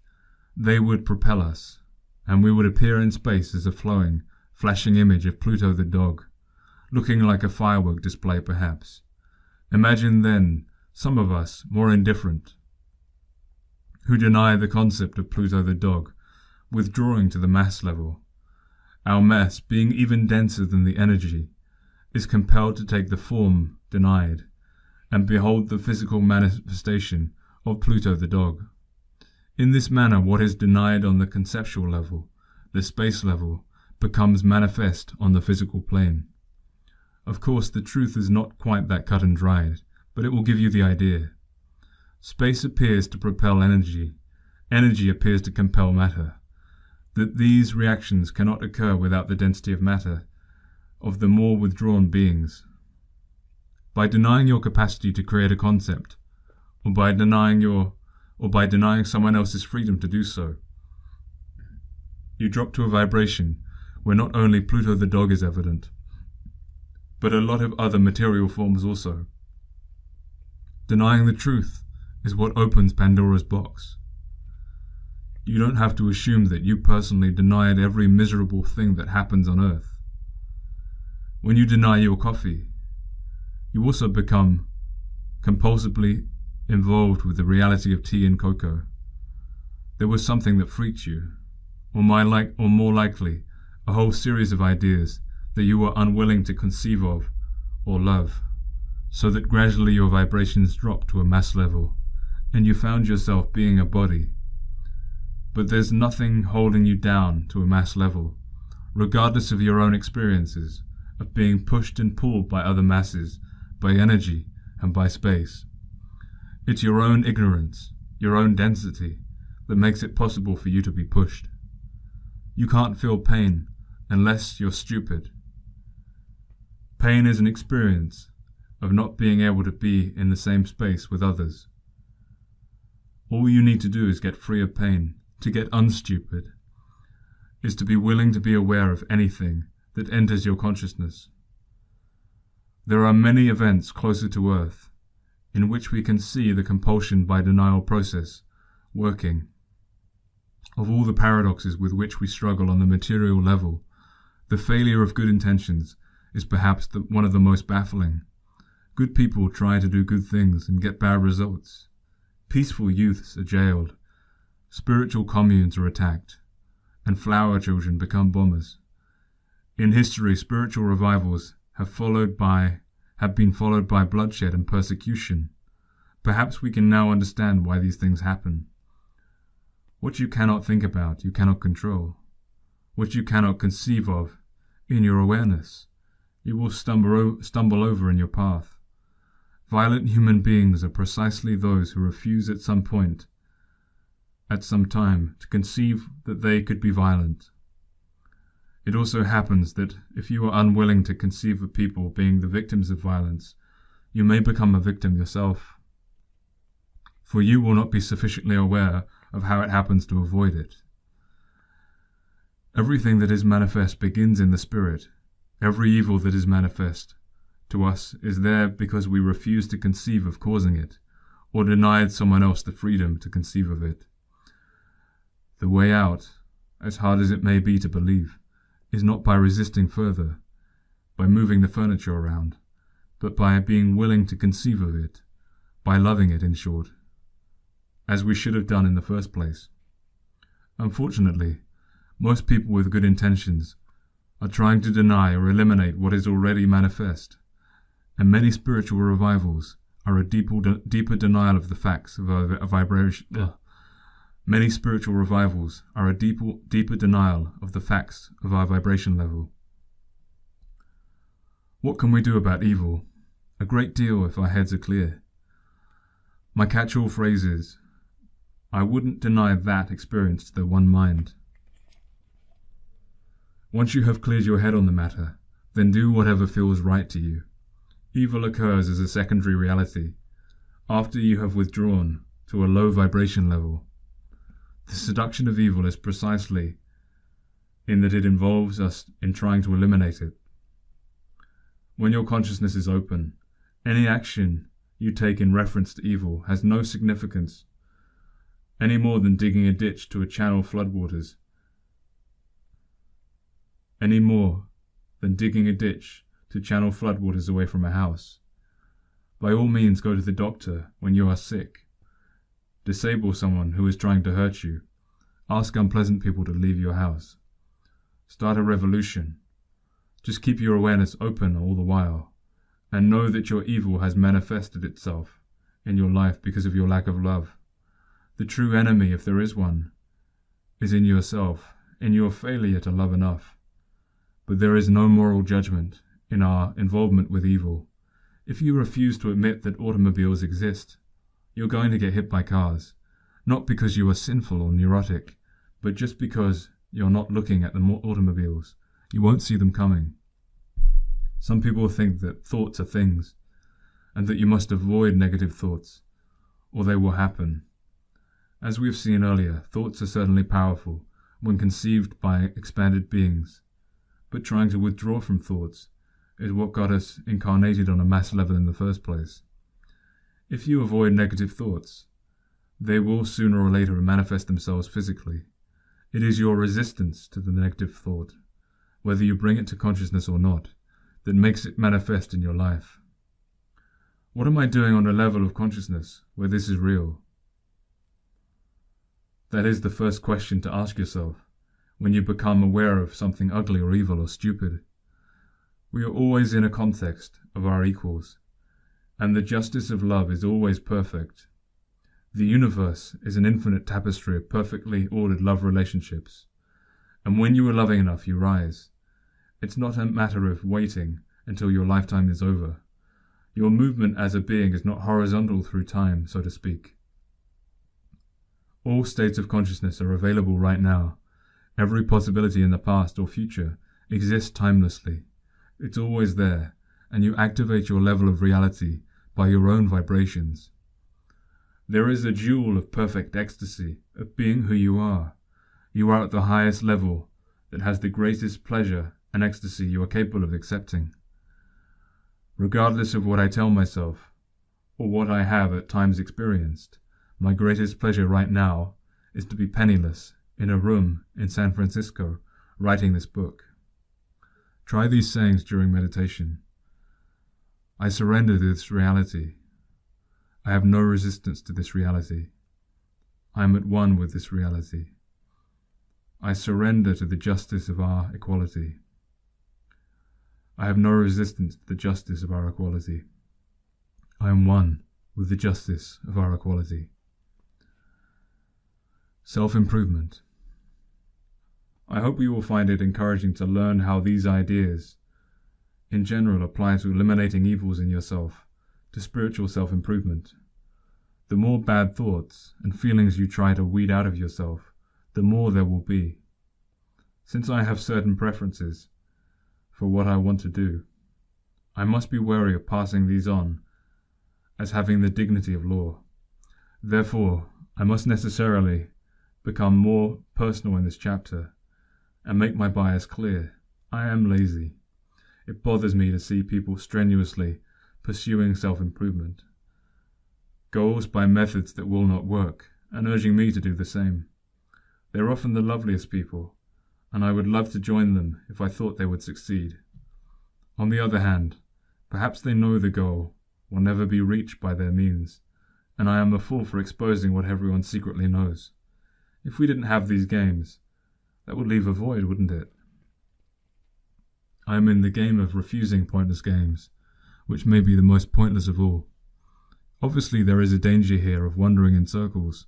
they would propel us, and we would appear in space as a flowing, flashing image of Pluto the dog, looking like a firework display perhaps. Imagine then some of us, more indifferent, who deny the concept of Pluto the dog, withdrawing to the mass level. Our mass, being even denser than the energy, is compelled to take the form denied, and behold the physical manifestation of Pluto the dog. In this manner, what is denied on the conceptual level, the space level, becomes manifest on the physical plane. Of course, the truth is not quite that cut and dried, but it will give you the idea. Space appears to propel energy. Energy appears to compel matter. That these reactions cannot occur without the density of matter of the more withdrawn beings. By denying your capacity to create a concept, or by denying someone else's freedom to do so, you drop to a vibration where not only Pluto the dog is evident, but a lot of other material forms also. Denying the truth is what opens Pandora's box. You don't have to assume that you personally denied every miserable thing that happens on Earth. When you deny your coffee, you also become compulsively involved with the reality of tea and cocoa. There was something that freaked you, or more likely, a whole series of ideas that you were unwilling to conceive of or love, so that gradually your vibrations dropped to a mass level, and you found yourself being a body. But there's nothing holding you down to a mass level, regardless of your own experiences of being pushed and pulled by other masses, by energy, and by space. It's your own ignorance, your own density, that makes it possible for you to be pushed. You can't feel pain unless you're stupid. Pain is an experience of not being able to be in the same space with others. All you need to do is get free of pain, to get unstupid, is to be willing to be aware of anything that enters your consciousness. There are many events closer to Earth in which we can see the compulsion by denial process working. Of all the paradoxes with which we struggle on the material level, the failure of good intentions is perhaps one of the most baffling. Good people try to do good things and get bad results. Peaceful youths are jailed, spiritual communes are attacked, and flower children become bombers. In history, spiritual revivals have been followed by bloodshed and persecution. Perhaps we can now understand why these things happen. What you cannot think about, you cannot control. What you cannot conceive of in your awareness, you will stumble over in your path. Violent human beings are precisely those who refuse at some point, at some time, to conceive that they could be violent. It also happens that if you are unwilling to conceive of people being the victims of violence, you may become a victim yourself. For you will not be sufficiently aware of how it happens to avoid it. Everything that is manifest begins in the spirit. Every evil that is manifest to us is there because we refuse to conceive of causing it, or denied someone else the freedom to conceive of it. The way out, as hard as it may be to believe, is not by resisting further, by moving the furniture around, but by being willing to conceive of it, by loving it, in short, as we should have done in the first place. Unfortunately, most people with good intentions are trying to deny or eliminate what is already manifest, and many spiritual revivals are a deeper denial of the facts of our vibration. Many spiritual revivals are a deeper denial of the facts of our vibration level. What can we do about evil? A great deal if our heads are clear. My catch-all phrase is, I wouldn't deny that experience to the one mind. Once you have cleared your head on the matter, then do whatever feels right to you. Evil occurs as a secondary reality, after you have withdrawn to a low vibration level. The seduction of evil is precisely in that it involves us in trying to eliminate it. When your consciousness is open, any action you take in reference to evil has no significance, any more than digging a ditch to channel floodwaters away from a house. By all means, go to the doctor when you are sick. Disable someone who is trying to hurt you. Ask unpleasant people to leave your house. Start a revolution. Just keep your awareness open all the while, and know that your evil has manifested itself in your life because of your lack of love. The true enemy, if there is one, is in yourself, in your failure to love enough. But there is no moral judgment in our involvement with evil. If you refuse to admit that automobiles exist, you're going to get hit by cars, not because you are sinful or neurotic, but just because you're not looking at the automobiles. You won't see them coming. Some people think that thoughts are things, and that you must avoid negative thoughts, or they will happen. As we've seen earlier, thoughts are certainly powerful when conceived by expanded beings, but trying to withdraw from thoughts is what got us incarnated on a mass level in the first place. If you avoid negative thoughts, they will sooner or later manifest themselves physically. It is your resistance to the negative thought, whether you bring it to consciousness or not, that makes it manifest in your life. What am I doing on a level of consciousness where this is real? That is the first question to ask yourself when you become aware of something ugly or evil or stupid. We are always in a context of our equals, and the justice of love is always perfect. The universe is an infinite tapestry of perfectly ordered love relationships, and when you are loving enough, you rise. It's not a matter of waiting until your lifetime is over. Your movement as a being is not horizontal through time, so to speak. All states of consciousness are available right now. Every possibility in the past or future exists timelessly. It's always there, and you activate your level of reality by your own vibrations. There is a jewel of perfect ecstasy of being who you are. You are at the highest level that has the greatest pleasure and ecstasy you are capable of accepting. Regardless of what I tell myself, or what I have at times experienced, my greatest pleasure right now is to be penniless in a room in San Francisco writing this book. Try these sayings during meditation. I surrender to this reality. I have no resistance to this reality. I am at one with this reality. I surrender to the justice of our equality. I have no resistance to the justice of our equality. I am one with the justice of our equality. Self-improvement. I hope you will find it encouraging to learn how these ideas, in general, apply to eliminating evils in yourself, to spiritual self-improvement. The more bad thoughts and feelings you try to weed out of yourself, the more there will be. Since I have certain preferences for what I want to do, I must be wary of passing these on as having the dignity of law. Therefore, I must necessarily become more personal in this chapter and make my bias clear. I am lazy. It bothers me to see people strenuously pursuing self-improvement, goals by methods that will not work, and urging me to do the same. They're often the loveliest people, and I would love to join them if I thought they would succeed. On the other hand, perhaps they know the goal will never be reached by their means, and I am a fool for exposing what everyone secretly knows. If we didn't have these games, that would leave a void, wouldn't it? I am in the game of refusing pointless games, which may be the most pointless of all. Obviously there is a danger here of wandering in circles,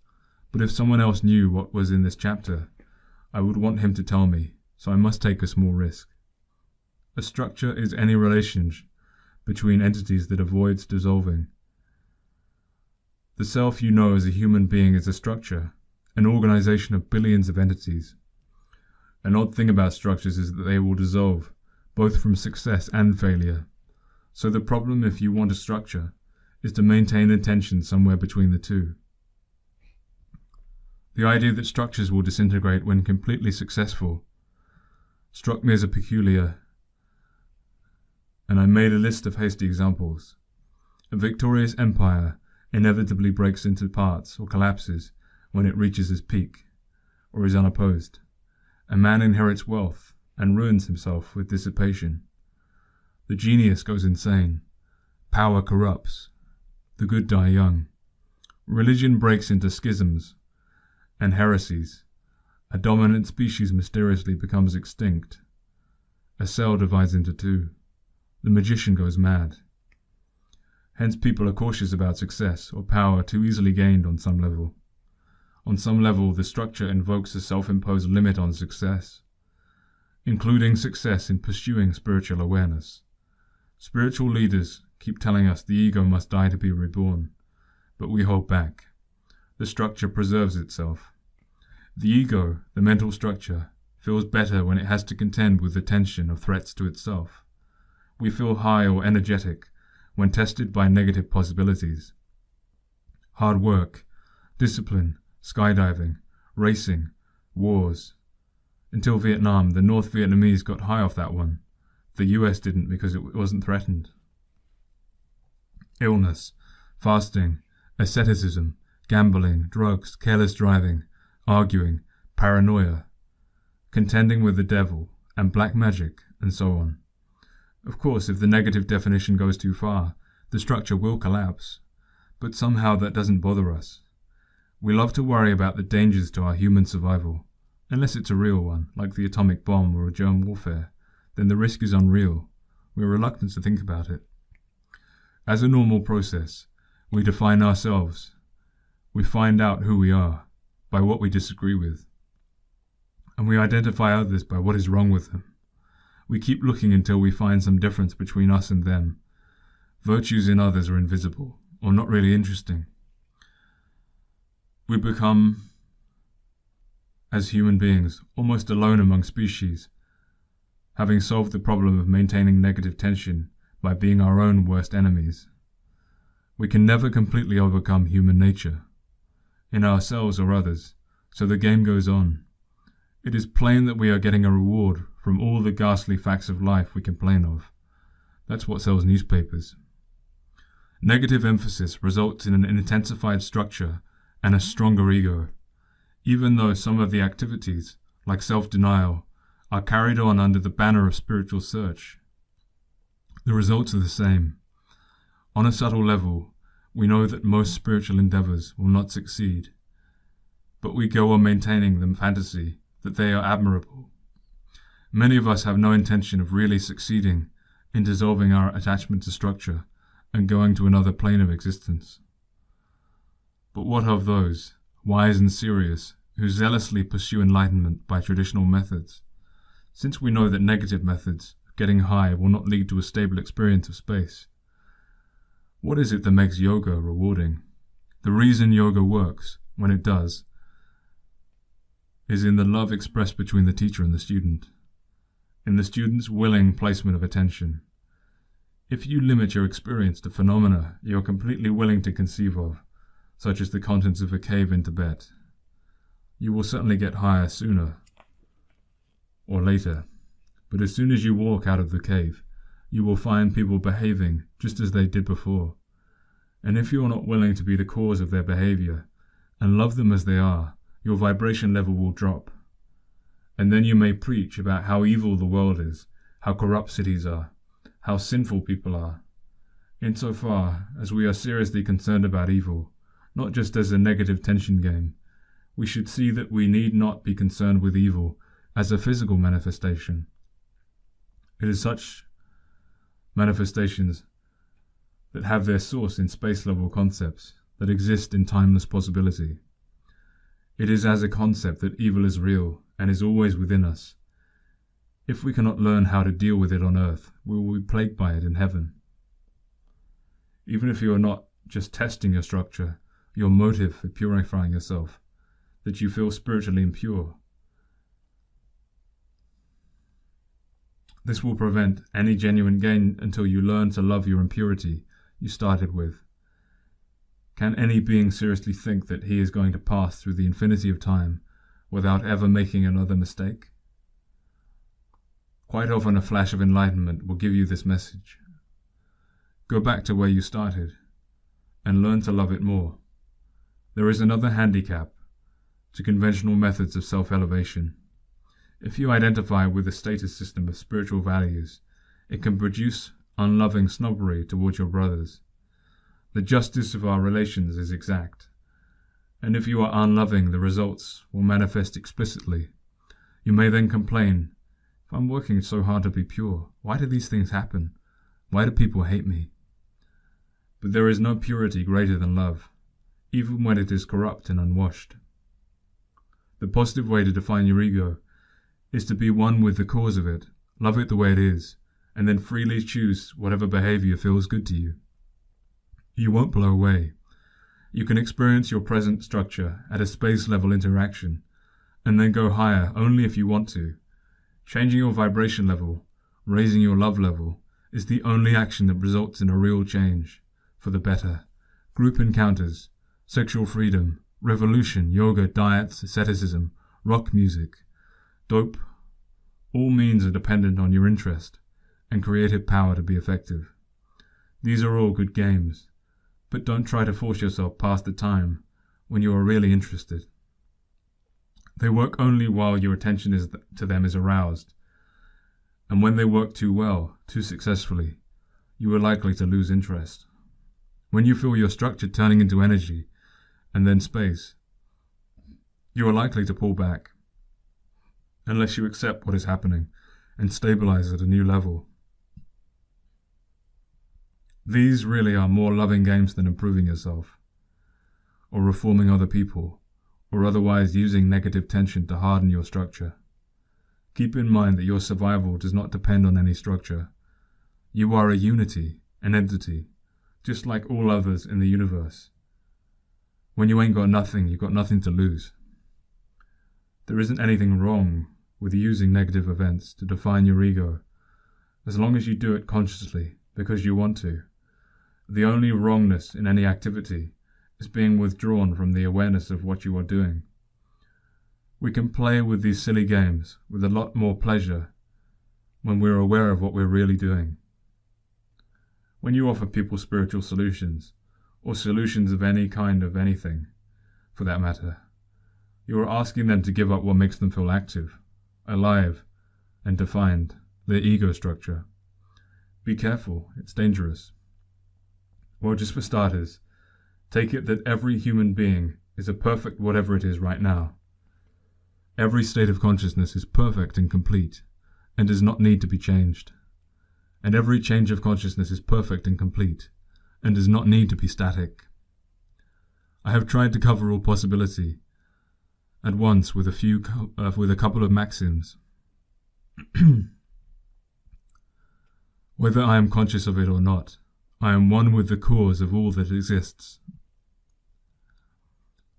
but if someone else knew what was in this chapter, I would want him to tell me, so I must take a small risk. A structure is any relationship between entities that avoids dissolving. The self you know as a human being is a structure, an organization of billions of entities. An odd thing about structures is that they will dissolve, both from success and failure. So the problem, if you want a structure, is to maintain attention somewhere between the two. The idea that structures will disintegrate when completely successful struck me as a peculiar, and I made a list of hasty examples. A victorious empire inevitably breaks into parts or collapses when it reaches its peak, or is unopposed. A man inherits wealth and ruins himself with dissipation. The genius goes insane. Power corrupts. The good die young. Religion breaks into schisms and heresies. A dominant species mysteriously becomes extinct. A cell divides into two. The magician goes mad. Hence people are cautious about success or power too easily gained on some level. On some level, the structure invokes a self-imposed limit on success, including success in pursuing spiritual awareness. Spiritual leaders keep telling us the ego must die to be reborn, but we hold back. The structure preserves itself. The ego, the mental structure, feels better when it has to contend with the tension of threats to itself. We feel high or energetic when tested by negative possibilities. Hard work, discipline, skydiving, racing, wars. Until Vietnam, the North Vietnamese got high off that one. The US didn't because it wasn't threatened. Illness, fasting, asceticism, gambling, drugs, careless driving, arguing, paranoia, contending with the devil, and black magic, and so on. Of course, if the negative definition goes too far, the structure will collapse, but somehow that doesn't bother us. We love to worry about the dangers to our human survival. Unless it's a real one, like the atomic bomb or a germ warfare, then the risk is unreal. We're reluctant to think about it. As a normal process, we define ourselves. We find out who we are by what we disagree with, and we identify others by what is wrong with them. We keep looking until we find some difference between us and them. Virtues in others are invisible, or not really interesting. We become, as human beings, almost alone among species, having solved the problem of maintaining negative tension by being our own worst enemies. We can never completely overcome human nature, in ourselves or others, so the game goes on. It is plain that we are getting a reward from all the ghastly facts of life we complain of. That's what sells newspapers. Negative emphasis results in an intensified structure and a stronger ego, even though some of the activities, like self-denial, are carried on under the banner of spiritual search. The results are the same. On a subtle level, we know that most spiritual endeavors will not succeed, but we go on maintaining the fantasy that they are admirable. Many of us have no intention of really succeeding in dissolving our attachment to structure and going to another plane of existence. But what of those, wise and serious, who zealously pursue enlightenment by traditional methods? Since we know that negative methods of getting high will not lead to a stable experience of space, what is it that makes yoga rewarding? The reason yoga works, when it does, is in the love expressed between the teacher and the student, in the student's willing placement of attention. If you limit your experience to phenomena you are completely willing to conceive of, such as the contents of a cave in Tibet, you will certainly get higher sooner or later. But as soon as you walk out of the cave, you will find people behaving just as they did before. And if you are not willing to be the cause of their behavior and love them as they are, your vibration level will drop. And then you may preach about how evil the world is, how corrupt cities are, how sinful people are. Insofar as we are seriously concerned about evil, not just as a negative tension game, we should see that we need not be concerned with evil as a physical manifestation. It is such manifestations that have their source in space-level concepts that exist in timeless possibility. It is as a concept that evil is real and is always within us. If we cannot learn how to deal with it on earth, we will be plagued by it in heaven. Even if you are not just testing your structure, your motive for purifying yourself, that you feel spiritually impure. This will prevent any genuine gain until you learn to love your impurity you started with. Can any being seriously think that he is going to pass through the infinity of time without ever making another mistake? Quite often a flash of enlightenment will give you this message. Go back to where you started and learn to love it more. There is another handicap to conventional methods of self-elevation. If you identify with a status system of spiritual values, it can produce unloving snobbery towards your brothers. The justice of our relations is exact, and if you are unloving, the results will manifest explicitly. You may then complain, if I'm working so hard to be pure, why do these things happen? Why do people hate me? But there is no purity greater than love, even when it is corrupt and unwashed. The positive way to define your ego is to be one with the cause of it, love it the way it is, and then freely choose whatever behavior feels good to you. You won't blow away. You can experience your present structure at a space-level interaction, and then go higher only if you want to. Changing your vibration level, raising your love level, is the only action that results in a real change, for the better. Group encounters, sexual freedom, revolution, yoga, diets, asceticism, rock music, dope, all means are dependent on your interest and creative power to be effective. These are all good games, but don't try to force yourself past the time when you are really interested. They work only while your attention to them is aroused, and when they work too well, too successfully, you are likely to lose interest. When you feel your structure turning into energy and then space, you are likely to pull back, unless you accept what is happening and stabilize at a new level. These really are more loving games than improving yourself, or reforming other people, or otherwise using negative tension to harden your structure. Keep in mind that your survival does not depend on any structure. You are a unity, an entity, just like all others in the universe. When you ain't got nothing, you've got nothing to lose. There isn't anything wrong with using negative events to define your ego, as long as you do it consciously, because you want to. The only wrongness in any activity is being withdrawn from the awareness of what you are doing. We can play with these silly games with a lot more pleasure when we're aware of what we're really doing. When you offer people spiritual solutions, or solutions of any kind of anything, for that matter, you are asking them to give up what makes them feel active, alive, and defined, their ego structure. Be careful, it's dangerous. Well, just for starters, take it that every human being is a perfect whatever it is right now. Every state of consciousness is perfect and complete, and does not need to be changed. And every change of consciousness is perfect and complete, and does not need to be static. I have tried to cover all possibility at once with a couple of maxims. Whether I am conscious of it or not, I am one with the cause of all that exists.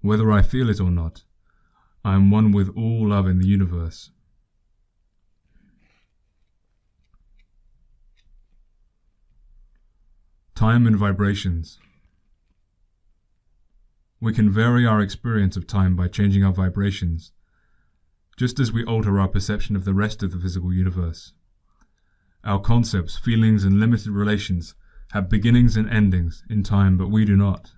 Whether I feel it or not, I am one with all love in the universe. Time and vibrations. We can vary our experience of time by changing our vibrations, just as we alter our perception of the rest of the physical universe. Our concepts, feelings, and limited relations have beginnings and endings in time, but we do not.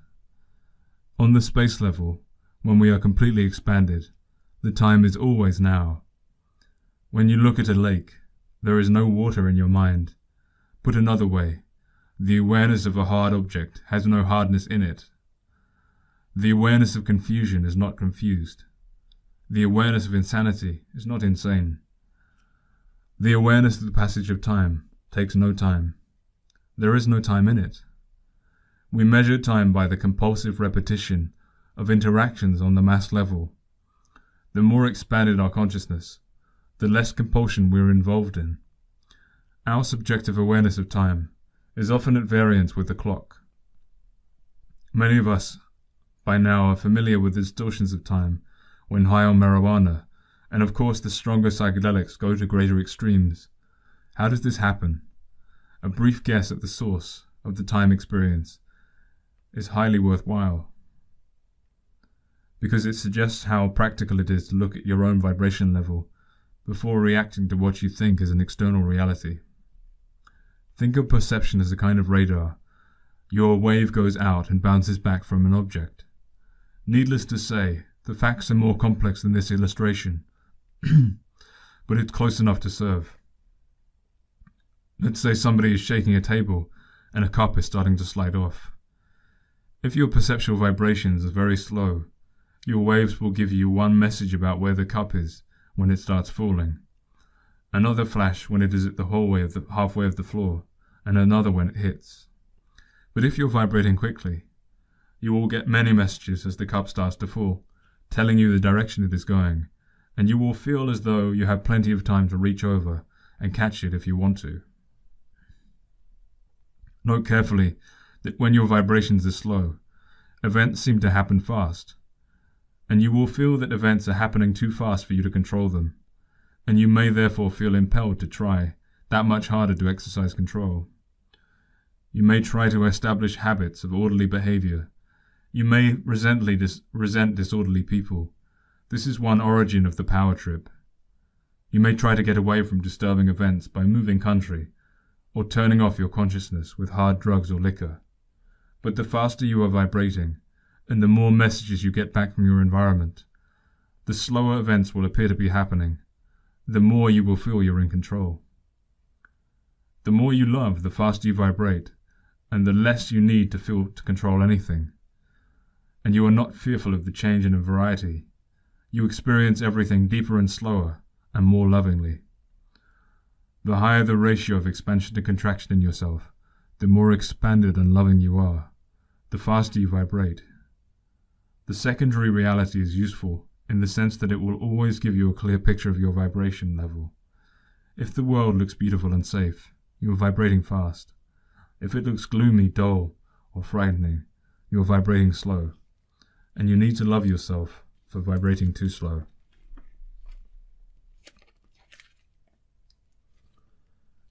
On the space level, when we are completely expanded, the time is always now. When you look at a lake, there is no water in your mind. Put another way, the awareness of a hard object has no hardness in it. The awareness of confusion is not confused. The awareness of insanity is not insane. The awareness of the passage of time takes no time. There is no time in it. We measure time by the compulsive repetition of interactions on the mass level. The more expanded our consciousness, the less compulsion we are involved in. Our subjective awareness of time is often at variance with the clock. Many of us by now are familiar with the distortions of time when high on marijuana, and of course the stronger psychedelics go to greater extremes. How does this happen? A brief guess at the source of the time experience is highly worthwhile, because it suggests how practical it is to look at your own vibration level before reacting to what you think is an external reality. Think of perception as a kind of radar. Your wave goes out and bounces back from an object. Needless to say, the facts are more complex than this illustration, but it's close enough to serve. Let's say somebody is shaking a table and a cup is starting to slide off. If your perceptual vibrations are very slow, your waves will give you one message about where the cup is when it starts falling, another flash when it is at the halfway of the floor, and another when it hits. But if you're vibrating quickly, you will get many messages as the cup starts to fall, telling you the direction it is going, and you will feel as though you have plenty of time to reach over and catch it if you want to. Note carefully that when your vibrations are slow, events seem to happen fast, and you will feel that events are happening too fast for you to control them, and you may therefore feel impelled to try that much harder to exercise control. You may try to establish habits of orderly behavior. You may resent disorderly people. This is one origin of the power trip. You may try to get away from disturbing events by moving country, or turning off your consciousness with hard drugs or liquor. But the faster you are vibrating, and the more messages you get back from your environment, the slower events will appear to be happening, the more you will feel you're in control. The more you love, the faster you vibrate, and the less you need to feel to control anything. And you are not fearful of the change in a variety. You experience everything deeper and slower, and more lovingly. The higher the ratio of expansion to contraction in yourself, the more expanded and loving you are, the faster you vibrate. The secondary reality is useful in the sense that it will always give you a clear picture of your vibration level. If the world looks beautiful and safe, you are vibrating fast. If it looks gloomy, dull, or frightening, you are vibrating slow, and you need to love yourself for vibrating too slow.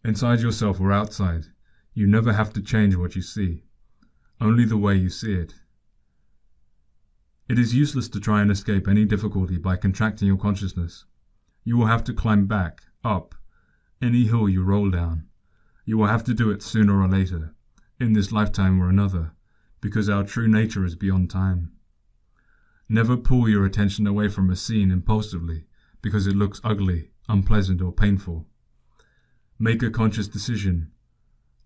Inside yourself or outside, you never have to change what you see, only the way you see it. It is useless to try and escape any difficulty by contracting your consciousness. You will have to climb back, up, any hill you roll down. You will have to do it sooner or later, in this lifetime or another, because our true nature is beyond time. Never pull your attention away from a scene impulsively because it looks ugly, unpleasant, or painful. Make a conscious decision.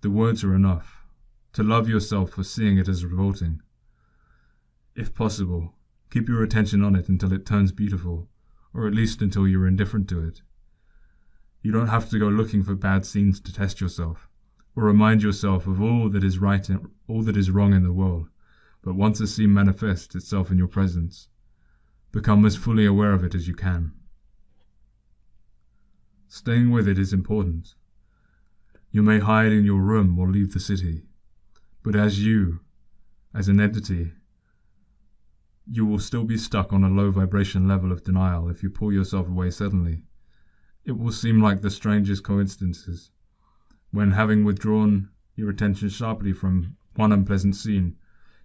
The words are enough, to love yourself for seeing it as revolting. If possible, keep your attention on it until it turns beautiful, or at least until you're indifferent to it. You don't have to go looking for bad scenes to test yourself, or remind yourself of all that is right and all that is wrong in the world, but once a scene manifests itself in your presence, become as fully aware of it as you can. Staying with it is important. You may hide in your room or leave the city, but as an entity, you will still be stuck on a low vibration level of denial if you pull yourself away suddenly. It will seem like the strangest coincidences, when having withdrawn your attention sharply from one unpleasant scene,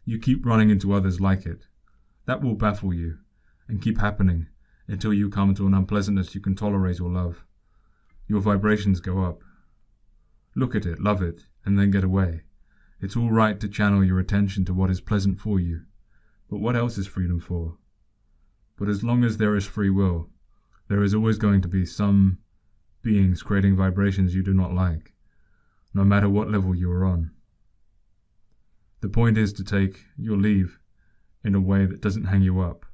you keep running into others like it. That will baffle you, and keep happening until you come to an unpleasantness you can tolerate or love. Your vibrations go up. Look at it, love it, and then get away. It's all right to channel your attention to what is pleasant for you. But what else is freedom for? But as long as there is free will, there is always going to be some beings creating vibrations you do not like, no matter what level you are on. The point is to take your leave in a way that doesn't hang you up.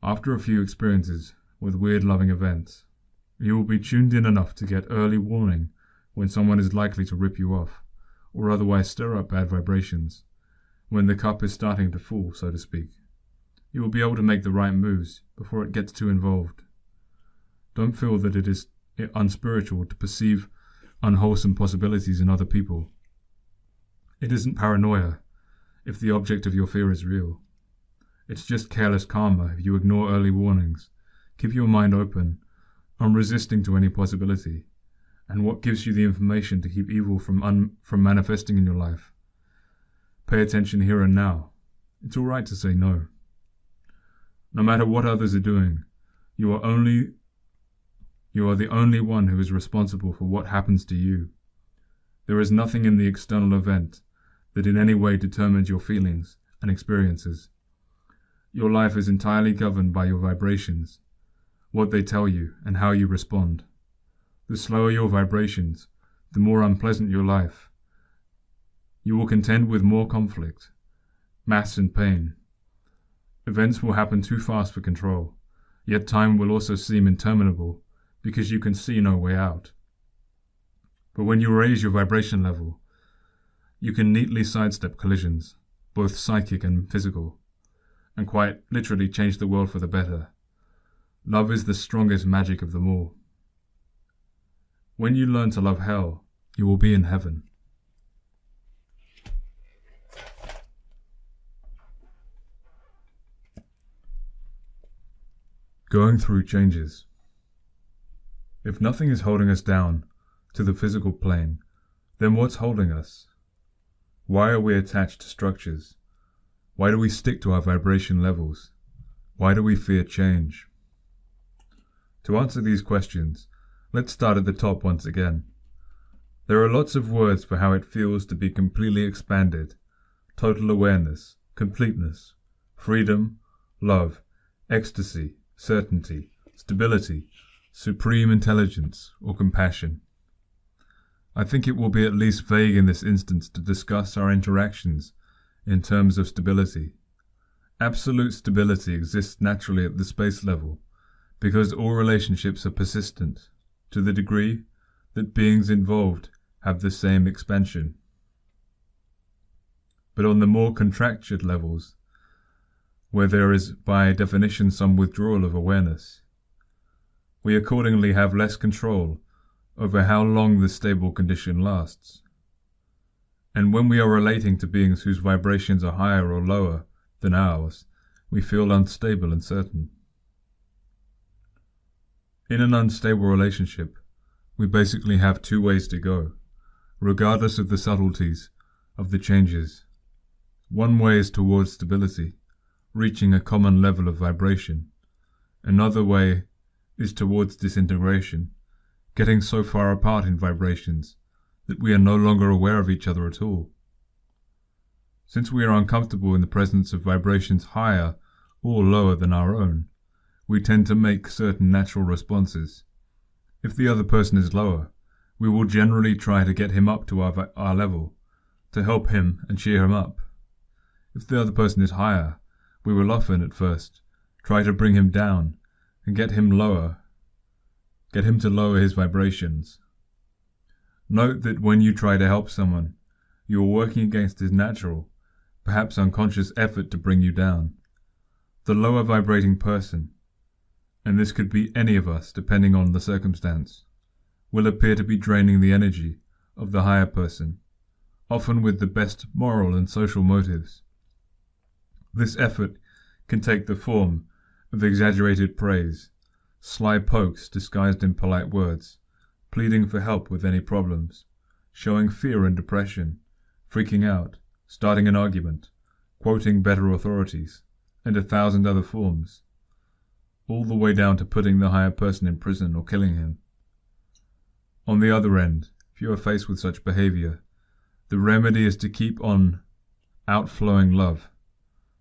After a few experiences with weird loving events, you will be tuned in enough to get early warning when someone is likely to rip you off, or otherwise stir up bad vibrations, when the cup is starting to full, so to speak. You will be able to make the right moves before it gets too involved. Don't feel that it is unspiritual to perceive unwholesome possibilities in other people. It isn't paranoia if the object of your fear is real. It's just careless karma if you ignore early warnings, keep your mind open, unresisting to any possibility, and what gives you the information to keep evil from manifesting in your life. Pay attention here and now. It's all right to say no. No matter what others are doing, you are the only one who is responsible for what happens to you. There is nothing in the external event that in any way determines your feelings and experiences. Your life is entirely governed by your vibrations, what they tell you, and how you respond. The slower your vibrations, the more unpleasant your life. You will contend with more conflict, mass and pain. Events will happen too fast for control, yet time will also seem interminable because you can see no way out. But when you raise your vibration level, you can neatly sidestep collisions, both psychic and physical, and quite literally change the world for the better. Love is the strongest magic of them all. When you learn to love hell, you will be in heaven. Going through changes. If nothing is holding us down to the physical plane, then what's holding us? Why are we attached to structures? Why do we stick to our vibration levels? Why do we fear change? To answer these questions, let's start at the top once again. There are lots of words for how it feels to be completely expanded: total awareness, completeness, freedom, love, ecstasy, certainty, stability, supreme intelligence, or compassion. I think it will be at least vague in this instance to discuss our interactions in terms of stability. Absolute stability exists naturally at the space level because all relationships are persistent to the degree that beings involved have the same expansion. But on the more contractured levels, where there is by definition some withdrawal of awareness, we accordingly have less control over how long the stable condition lasts. And when we are relating to beings whose vibrations are higher or lower than ours, we feel unstable and certain. In an unstable relationship, we basically have two ways to go, regardless of the subtleties of the changes. One way is towards stability, reaching a common level of vibration. Another way is towards disintegration, getting so far apart in vibrations that we are no longer aware of each other at all. Since we are uncomfortable in the presence of vibrations higher or lower than our own, we tend to make certain natural responses. If the other person is lower, we will generally try to get him up to our level, to help him and cheer him up. If the other person is higher, we will often, at first, try to bring him down and get him to lower his vibrations. Note that when you try to help someone, you are working against his natural, perhaps unconscious effort to bring you down. The lower vibrating person, and this could be any of us depending on the circumstance, will appear to be draining the energy of the higher person, often with the best moral and social motives. This effort can take the form of exaggerated praise, sly pokes disguised in polite words, pleading for help with any problems, showing fear and depression, freaking out, starting an argument, quoting better authorities, and 1,000 other forms, all the way down to putting the higher person in prison or killing him. On the other end, if you are faced with such behavior, the remedy is to keep on outflowing love,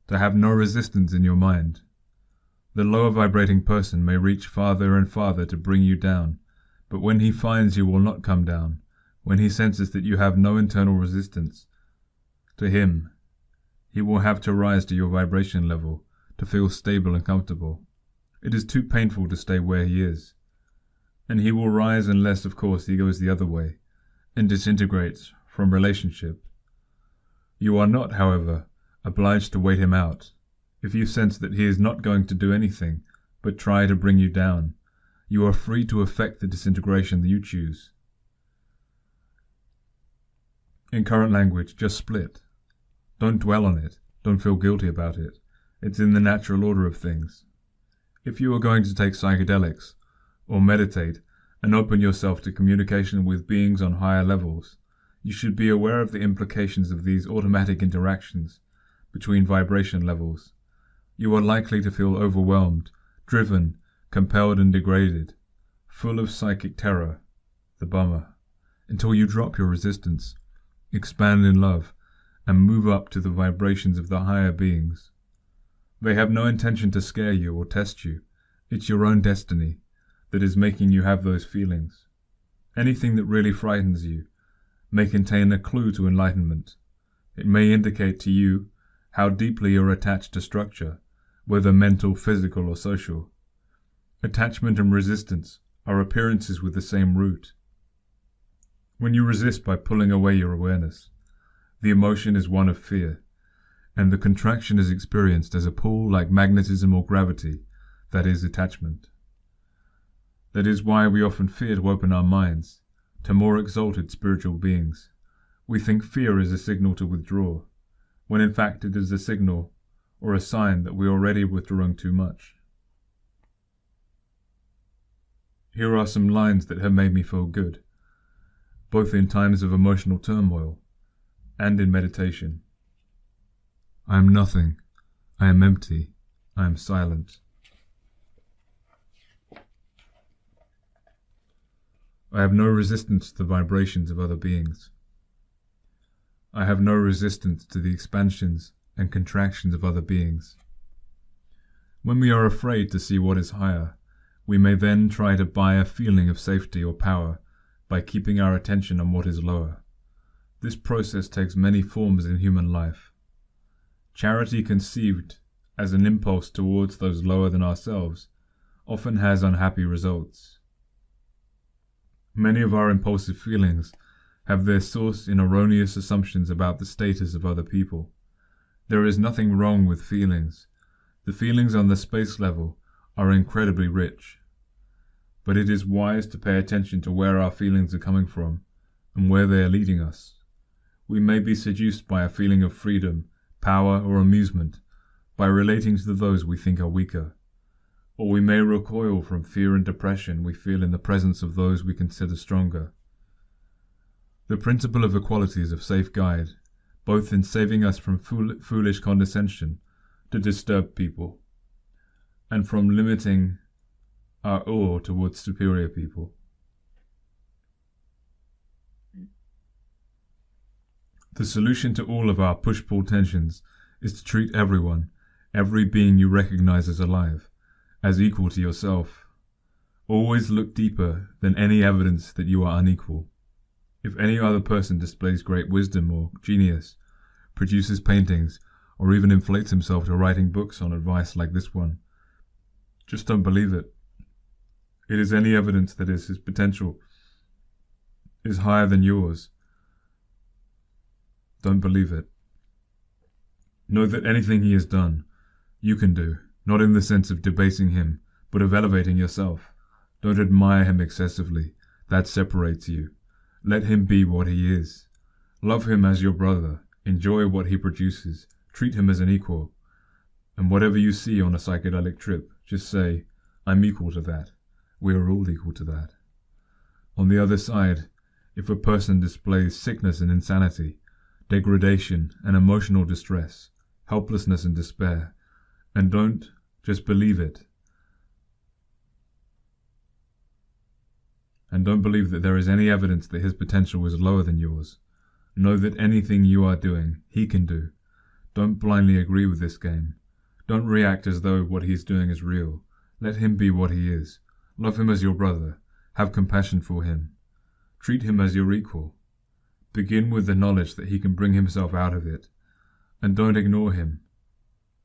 to have no resistance in your mind. The lower vibrating person may reach farther and farther to bring you down, but when he finds you will not come down, when he senses that you have no internal resistance to him, he will have to rise to your vibration level to feel stable and comfortable. It is too painful to stay where he is, and he will rise unless, of course, he goes the other way and disintegrates from relationship. You are not, however, obliged to wait him out. If you sense that he is not going to do anything but try to bring you down, you are free to effect the disintegration that you choose. In current language, just split. Don't dwell on it. Don't feel guilty about it. It's in the natural order of things. If you are going to take psychedelics, or meditate, and open yourself to communication with beings on higher levels, you should be aware of the implications of these automatic interactions between vibration levels. You are likely to feel overwhelmed, driven, compelled and degraded, full of psychic terror, the bummer, until you drop your resistance, expand in love, and move up to the vibrations of the higher beings. They have no intention to scare you or test you. It's your own destiny that is making you have those feelings. Anything that really frightens you may contain a clue to enlightenment. It may indicate to you how deeply you're attached to structure, whether mental, physical, or social. Attachment and resistance are appearances with the same root. When you resist by pulling away your awareness, the emotion is one of fear, and the contraction is experienced as a pull like magnetism or gravity, that is attachment. That is why we often fear to open our minds to more exalted spiritual beings. We think fear is a signal to withdraw, when in fact it is a signal or a sign that we are already withdrawing too much. Here are some lines that have made me feel good, both in times of emotional turmoil and in meditation. I am nothing. I am empty. I am silent. I have no resistance to the vibrations of other beings. I have no resistance to the expansions and contractions of other beings. When we are afraid to see what is higher, we may then try to buy a feeling of safety or power by keeping our attention on what is lower. This process takes many forms in human life. Charity, conceived as an impulse towards those lower than ourselves, often has unhappy results. Many of our impulsive feelings have their source in erroneous assumptions about the status of other people. There is nothing wrong with feelings. The feelings on the space level are incredibly rich. But it is wise to pay attention to where our feelings are coming from and where they are leading us. We may be seduced by a feeling of freedom, power, or amusement by relating to those we think are weaker. Or we may recoil from fear and depression we feel in the presence of those we consider stronger. The principle of equality is a safe guide, both in saving us from foolish condescension to disturb people, and from limiting our awe towards superior people. The solution to all of our push-pull tensions is to treat everyone, every being you recognize as alive, as equal to yourself. Always look deeper than any evidence that you are unequal. If any other person displays great wisdom or genius, produces paintings, or even inflates himself to writing books on advice like this one, just don't believe it. It is any evidence that his potential is higher than yours. Don't believe it. Know that anything he has done, you can do, not in the sense of debasing him, but of elevating yourself. Don't admire him excessively. That separates you. Let him be what he is. Love him as your brother. Enjoy what he produces. Treat him as an equal. And whatever you see on a psychedelic trip, just say, I'm equal to that. We are all equal to that. On the other side, if a person displays sickness and insanity, degradation and emotional distress, helplessness and despair, and don't just believe it. and don't believe that there is any evidence that his potential is lower than yours. Know that anything you are doing, he can do. Don't blindly agree with this game. Don't react as though what he is doing is real. Let him be what he is. Love him as your brother. Have compassion for him. Treat him as your equal. Begin with the knowledge that he can bring himself out of it. And don't ignore him,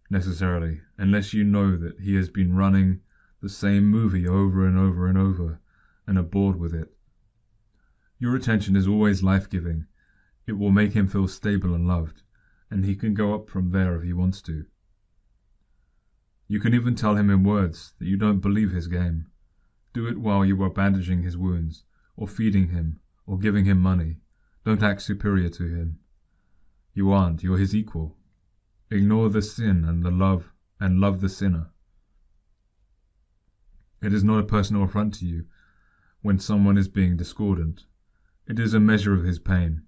necessarily, unless you know that he has been running the same movie over and over and over, and are bored with it. Your attention is always life-giving. It will make him feel stable and loved, and he can go up from there if he wants to. You can even tell him in words that you don't believe his game. Do it while you are bandaging his wounds, or feeding him, or giving him money. Don't act superior to him. You aren't, you're his equal. Ignore the sin and love the sinner. It is not a personal affront to you when someone is being discordant. It is a measure of his pain.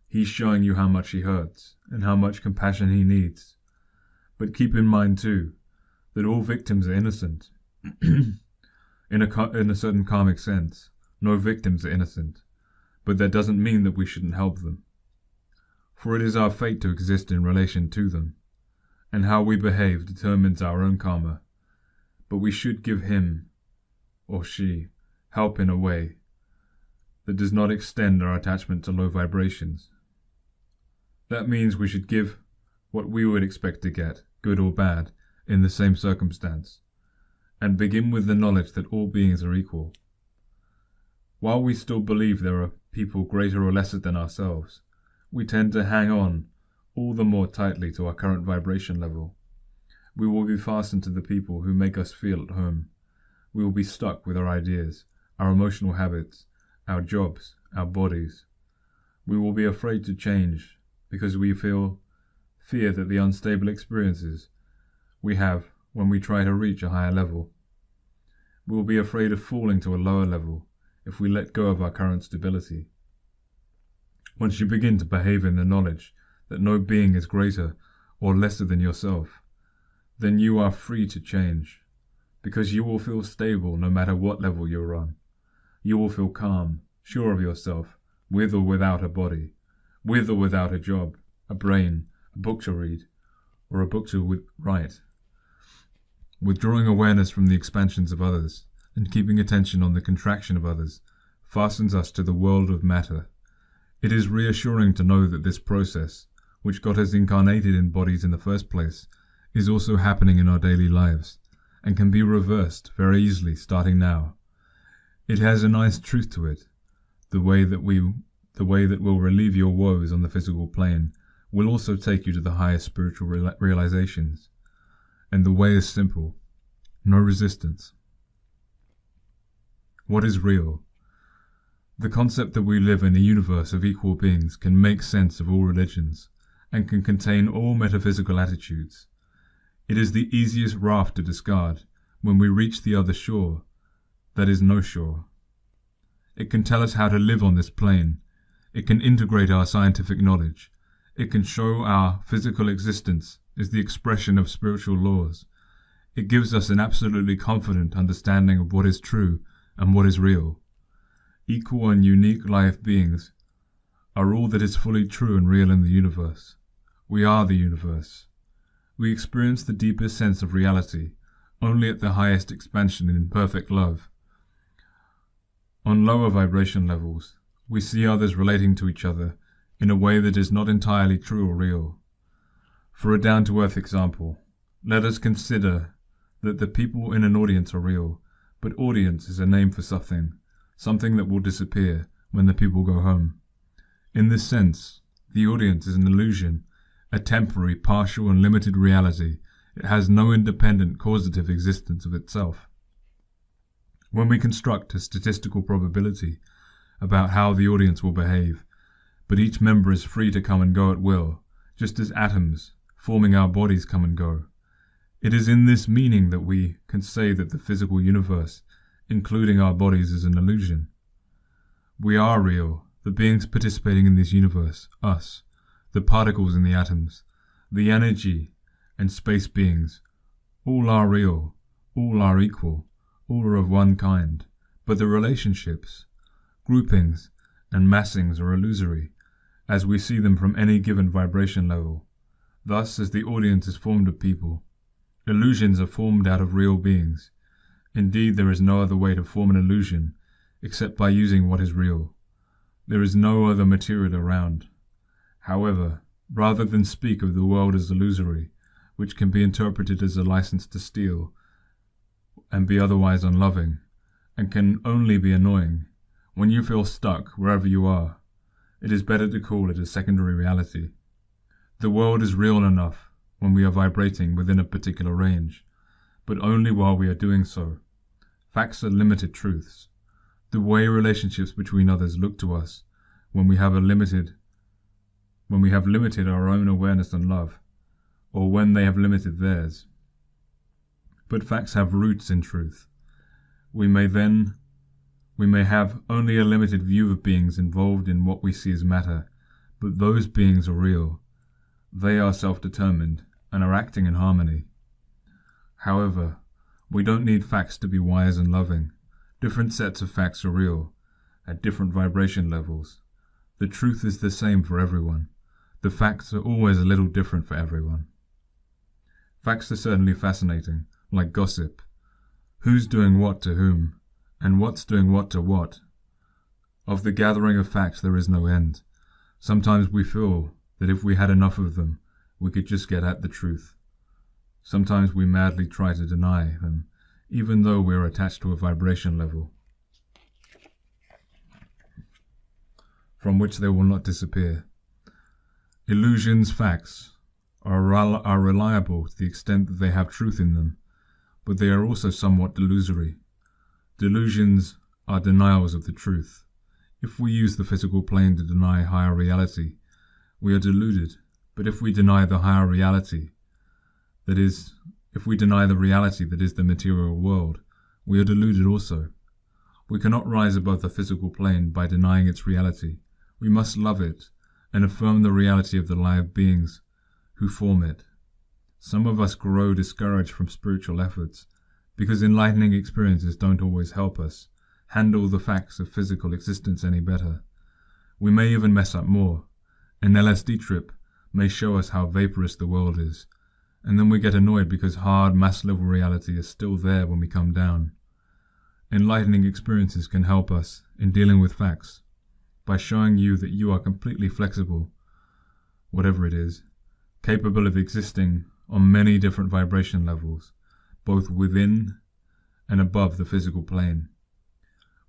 He's showing you how much he hurts, and how much compassion he needs. But keep in mind too, that all victims are innocent. In a certain karmic sense, no victims are innocent, but that doesn't mean that we shouldn't help them. For it is our fate to exist in relation to them, and how we behave determines our own karma. But we should give him, or she, help in a way that does not extend our attachment to low vibrations. That means we should give what we would expect to get, good or bad, in the same circumstance, and begin with the knowledge that all beings are equal. While we still believe there are people greater or lesser than ourselves, we tend to hang on all the more tightly to our current vibration level. We will be fastened to the people who make us feel at home. We will be stuck with our ideas, our emotional habits, our jobs, our bodies. We will be afraid to change because we fear that the unstable experiences we have when we try to reach a higher level. We will be afraid of falling to a lower level if we let go of our current stability. Once you begin to behave in the knowledge that no being is greater or lesser than yourself, then you are free to change, because you will feel stable no matter what level you're on. You will feel calm, sure of yourself, with or without a body, with or without a job, a brain, a book to read, or a book to write. Withdrawing awareness from the expansions of others and keeping attention on the contraction of others fastens us to the world of matter. It is reassuring to know that this process, which got us incarnated in bodies in the first place, is also happening in our daily lives, and can be reversed very easily starting now. It has a nice truth to it. The way that will relieve your woes on the physical plane will also take you to the highest spiritual realizations. And the way is simple. No resistance. What is real? The concept that we live in a universe of equal beings can make sense of all religions, and can contain all metaphysical attitudes. It is the easiest raft to discard when we reach the other shore, that is no shore. It can tell us how to live on this plane. It can integrate our scientific knowledge. It can show our physical existence is the expression of spiritual laws. It gives us an absolutely confident understanding of what is true and what is real. Equal and unique life beings are all that is fully true and real in the universe. We are the universe. We experience the deepest sense of reality only at the highest expansion in perfect love. On lower vibration levels, we see others relating to each other in a way that is not entirely true or real. For a down-to-earth example, let us consider that the people in an audience are real, but audience is a name for something that will disappear when the people go home. In this sense, the audience is an illusion, a temporary, partial and limited reality. It has no independent causative existence of itself. When we construct a statistical probability about how the audience will behave, but each member is free to come and go at will, just as atoms forming our bodies come and go. It is in this meaning that we can say that the physical universe, including our bodies, is an illusion. We are real, the beings participating in this universe, us, the particles in the atoms, the energy and space beings. All are real, all are equal, all are of one kind, But the relationships, groupings, and massings are illusory, as we see them from any given vibration level. Thus, as the audience is formed of people, illusions are formed out of real beings. Indeed, there is no other way to form an illusion except by using what is real. There is no other material around. However, rather than speak of the world as illusory, which can be interpreted as a license to steal and be otherwise unloving, and can only be annoying, when you feel stuck wherever you are, it is better to call it a secondary reality. The world is real enough when we are vibrating within a particular range, but only while we are doing so. Facts are limited truths. The way relationships between others look to us when we have limited our own awareness and love, or when they have limited theirs. But facts have roots in truth. We may have only a limited view of beings involved in what we see as matter, but those beings are real. They are self-determined and are acting in harmony. However, we don't need facts to be wise and loving. Different sets of facts are real, at different vibration levels. The truth is the same for everyone. The facts are always a little different for everyone. Facts are certainly fascinating, like gossip. Who's doing what to whom, and what's doing what to what? Of the gathering of facts there is no end. Sometimes we feel that if we had enough of them, we could just get at the truth. Sometimes we madly try to deny them, even though we are attached to a vibration level from which they will not disappear. Illusions, facts, are reliable to the extent that they have truth in them, but they are also somewhat delusory. Delusions are denials of the truth. If we use the physical plane to deny higher reality, we are deluded. But if we deny the higher reality, if we deny the reality that is the material world, we are deluded also. We cannot rise above the physical plane by denying its reality. We must love it and affirm the reality of the live beings who form it. Some of us grow discouraged from spiritual efforts because enlightening experiences don't always help us handle the facts of physical existence any better. We may even mess up more. An LSD trip may show us how vaporous the world is, and then we get annoyed because hard mass-level reality is still there when we come down. Enlightening experiences can help us in dealing with facts by showing you that you are completely flexible, whatever it is, capable of existing on many different vibration levels, both within and above the physical plane.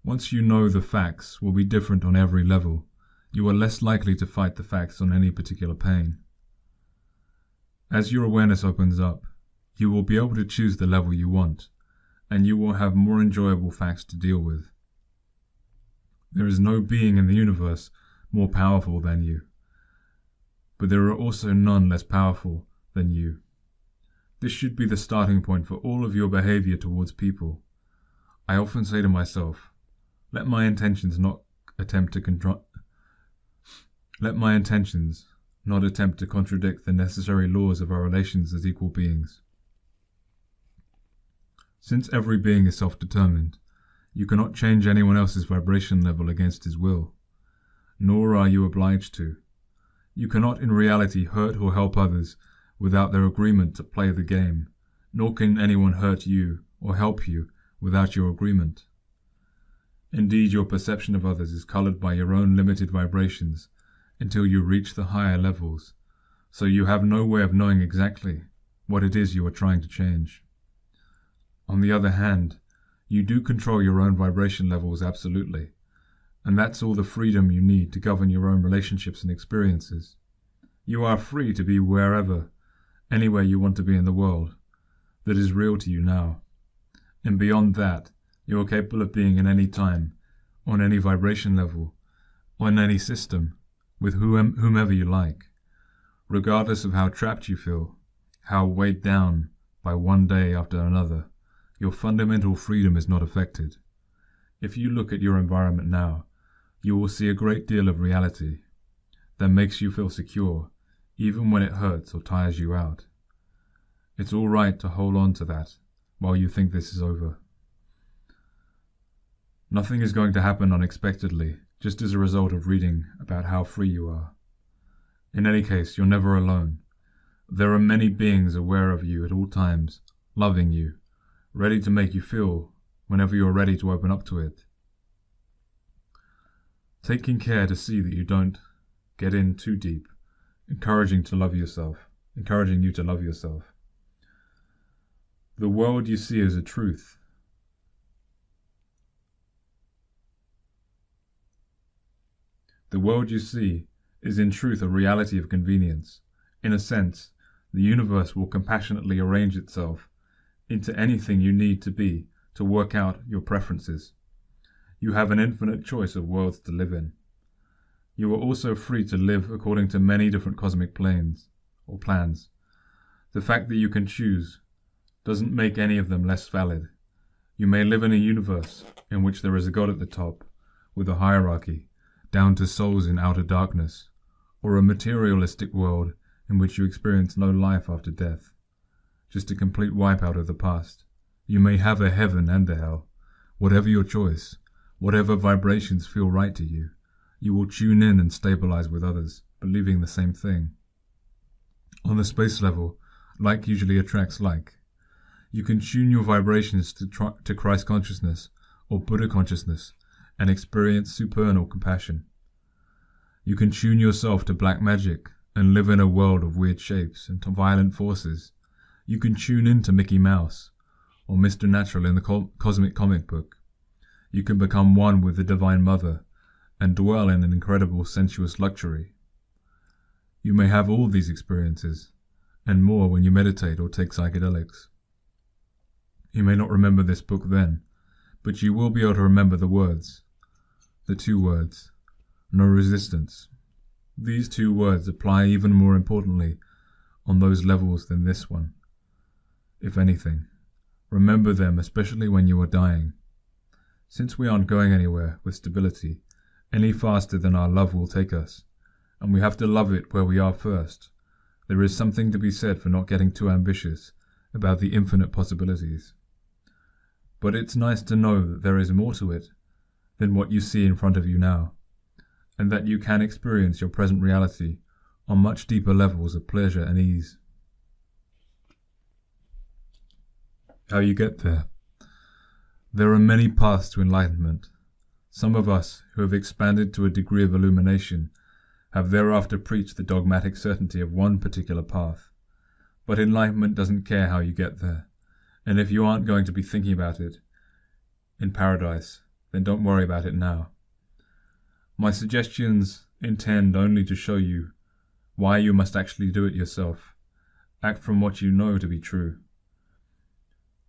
Once you know the facts will be different on every level, you are less likely to fight the facts on any particular plane. As your awareness opens up, you will be able to choose the level you want, and you will have more enjoyable facts to deal with. There is no being in the universe more powerful than you, but there are also none less powerful than you. This should be the starting point for all of your behavior towards people. I often say to myself, let my intentions not attempt to contradict the necessary laws of our relations as equal beings. Since every being is self-determined, you cannot change anyone else's vibration level against his will, nor are you obliged to. You cannot in reality hurt or help others without their agreement to play the game, nor can anyone hurt you or help you without your agreement. Indeed, your perception of others is colored by your own limited vibrations until you reach the higher levels, so you have no way of knowing exactly what it is you are trying to change. On the other hand, you do control your own vibration levels absolutely, and that's all the freedom you need to govern your own relationships and experiences. You are free to be wherever, anywhere you want to be in the world that is real to you now. And beyond that, you are capable of being in any time, on any vibration level, on any system, with whomever you like, regardless of how trapped you feel, how weighed down by one day after another. Your fundamental freedom is not affected. If you look at your environment now, you will see a great deal of reality that makes you feel secure, even when it hurts or tires you out. It's all right to hold on to that while you think this is over. Nothing is going to happen unexpectedly, just as a result of reading about how free you are. In any case, you're never alone. There are many beings aware of you at all times, loving you, ready to make you feel whenever you're ready to open up to it. Taking care to see that you don't get in too deep, encouraging you to love yourself. The world you see is a truth. The world you see is in truth a reality of convenience. In a sense, the universe will compassionately arrange itself into anything you need to be to work out your preferences. You have an infinite choice of worlds to live in. You are also free to live according to many different cosmic planes or plans. The fact that you can choose doesn't make any of them less valid. You may live in a universe in which there is a God at the top, with a hierarchy, down to souls in outer darkness, or a materialistic world in which you experience no life after death, just a complete wipeout of the past. You may have a heaven and a hell. Whatever your choice, whatever vibrations feel right to you, you will tune in and stabilize with others, believing the same thing. On the space level, like usually attracts like. You can tune your vibrations to Christ consciousness or Buddha consciousness and experience supernal compassion. You can tune yourself to black magic and live in a world of weird shapes and violent forces. You can tune in to Mickey Mouse or Mr. Natural in the cosmic comic book. You can become one with the Divine Mother and dwell in an incredible sensuous luxury. You may have all these experiences and more when you meditate or take psychedelics. You may not remember this book then, but you will be able to remember the words. The 2 words, no resistance. These 2 words apply even more importantly on those levels than this one. If anything, remember them especially when you are dying. Since we aren't going anywhere with stability any faster than our love will take us, and we have to love it where we are first, there is something to be said for not getting too ambitious about the infinite possibilities. But it's nice to know that there is more to it than what you see in front of you now, and that you can experience your present reality on much deeper levels of pleasure and ease. How you get there. There are many paths to enlightenment. Some of us who have expanded to a degree of illumination have thereafter preached the dogmatic certainty of one particular path. But enlightenment doesn't care how you get there, and if you aren't going to be thinking about it in paradise, then don't worry about it now. My suggestions intend only to show you why you must actually do it yourself. Act from what you know to be true.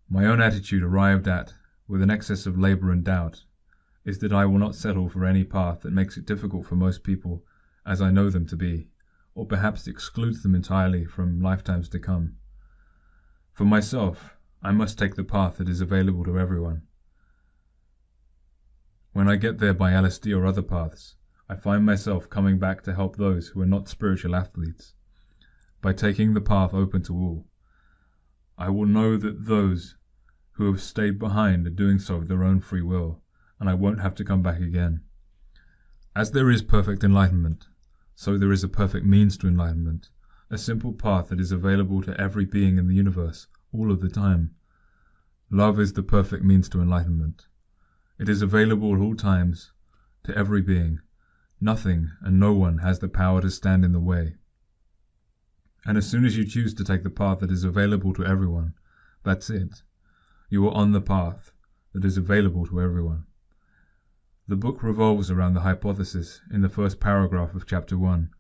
My own attitude arrived at, with an excess of labor and doubt, is that I will not settle for any path that makes it difficult for most people as I know them to be, or perhaps excludes them entirely from lifetimes to come. For myself, I must take the path that is available to everyone. When I get there by LSD or other paths, I find myself coming back to help those who are not spiritual athletes. By taking the path open to all, I will know that those who have stayed behind are doing so of their own free will, and I won't have to come back again. As there is perfect enlightenment, so there is a perfect means to enlightenment, a simple path that is available to every being in the universe, all of the time. Love is the perfect means to enlightenment. It is available at all times, to every being. Nothing and no one has the power to stand in the way. And as soon as you choose to take the path that is available to everyone, that's it. You are on the path that is available to everyone. The book revolves around the hypothesis in the first paragraph of chapter 1.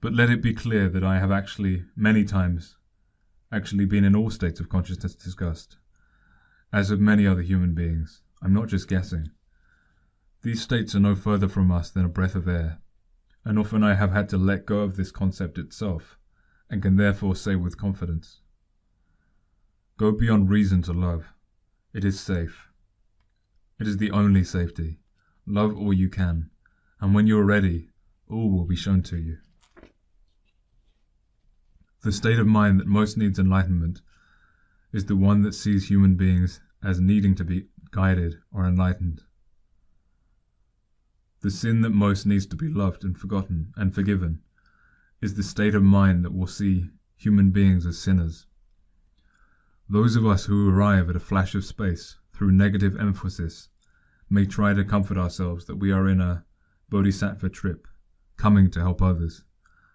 But let it be clear that I have many times, been in all states of consciousness discussed. As of many other human beings, I'm not just guessing. These states are no further from us than a breath of air, and often I have had to let go of this concept itself, and can therefore say with confidence, go beyond reason to love. It is safe. It is the only safety. Love all you can, and when you are ready, all will be shown to you. The state of mind that most needs enlightenment is the one that sees human beings as needing to be guided or enlightened. The sin that most needs to be loved and forgotten and forgiven is the state of mind that will see human beings as sinners. Those of us who arrive at a flash of space through negative emphasis may try to comfort ourselves that we are in a bodhisattva trip, coming to help others,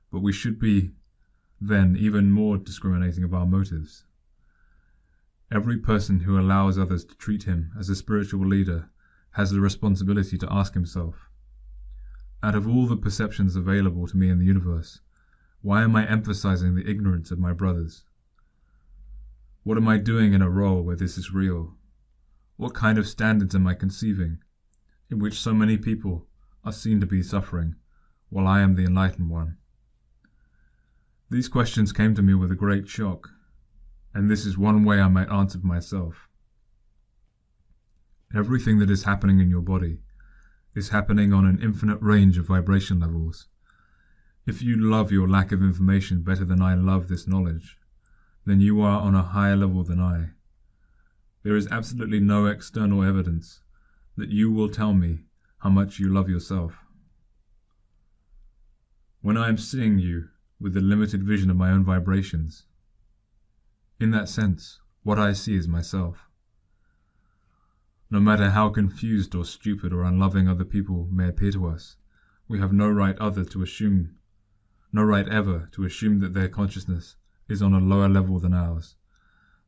but we should be then even more discriminating of our motives. Every person who allows others to treat him as a spiritual leader has the responsibility to ask himself, out of all the perceptions available to me in the universe, why am I emphasizing the ignorance of my brothers? What am I doing in a role where this is real? What kind of standards am I conceiving, in which so many people are seen to be suffering, while I am the enlightened one? These questions came to me with a great shock, and this is one way I might answer myself. Everything that is happening in your body is happening on an infinite range of vibration levels. If you love your lack of information better than I love this knowledge, then you are on a higher level than I. There is absolutely no external evidence that you will tell me how much you love yourself. When I am seeing you with the limited vision of my own vibrations, in that sense, what I see is myself. No matter how confused or stupid or unloving other people may appear to us, we have no right ever to assume that their consciousness is on a lower level than ours.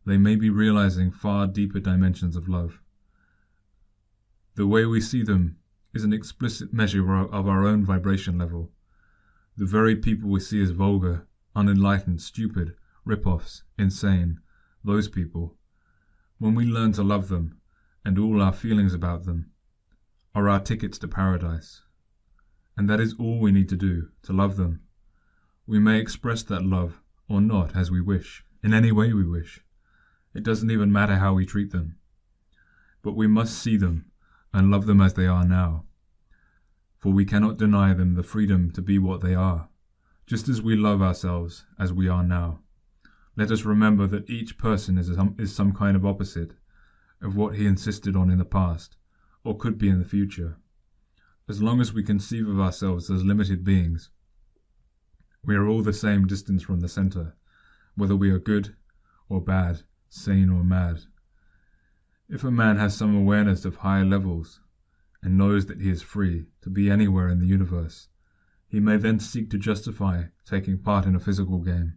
They may be realizing far deeper dimensions of love. The way we see them is an explicit measure of our own vibration level. The very people we see as vulgar, unenlightened, stupid, rip-offs, insane, those people, when we learn to love them, and all our feelings about them, are our tickets to paradise. And that is all we need to do, to love them. We may express that love, or not, as we wish, in any way we wish. It doesn't even matter how we treat them. But we must see them, and love them as they are now. For we cannot deny them the freedom to be what they are, just as we love ourselves as we are now. Let us remember that each person is some kind of opposite of what he insisted on in the past, or could be in the future. As long as we conceive of ourselves as limited beings, we are all the same distance from the center, whether we are good or bad, sane or mad. If a man has some awareness of higher levels, and knows that he is free to be anywhere in the universe, he may then seek to justify taking part in a physical game.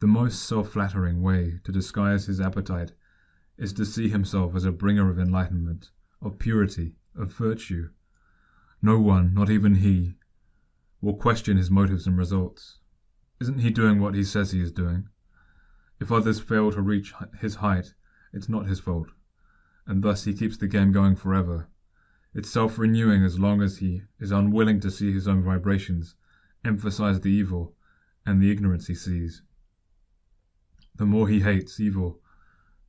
The most self-flattering way to disguise his appetite is to see himself as a bringer of enlightenment, of purity, of virtue. No one, not even he, will question his motives and results. Isn't he doing what he says he is doing? If others fail to reach his height, it's not his fault, and thus he keeps the game going forever. It's self-renewing as long as he is unwilling to see his own vibrations emphasize the evil and the ignorance he sees. The more he hates evil,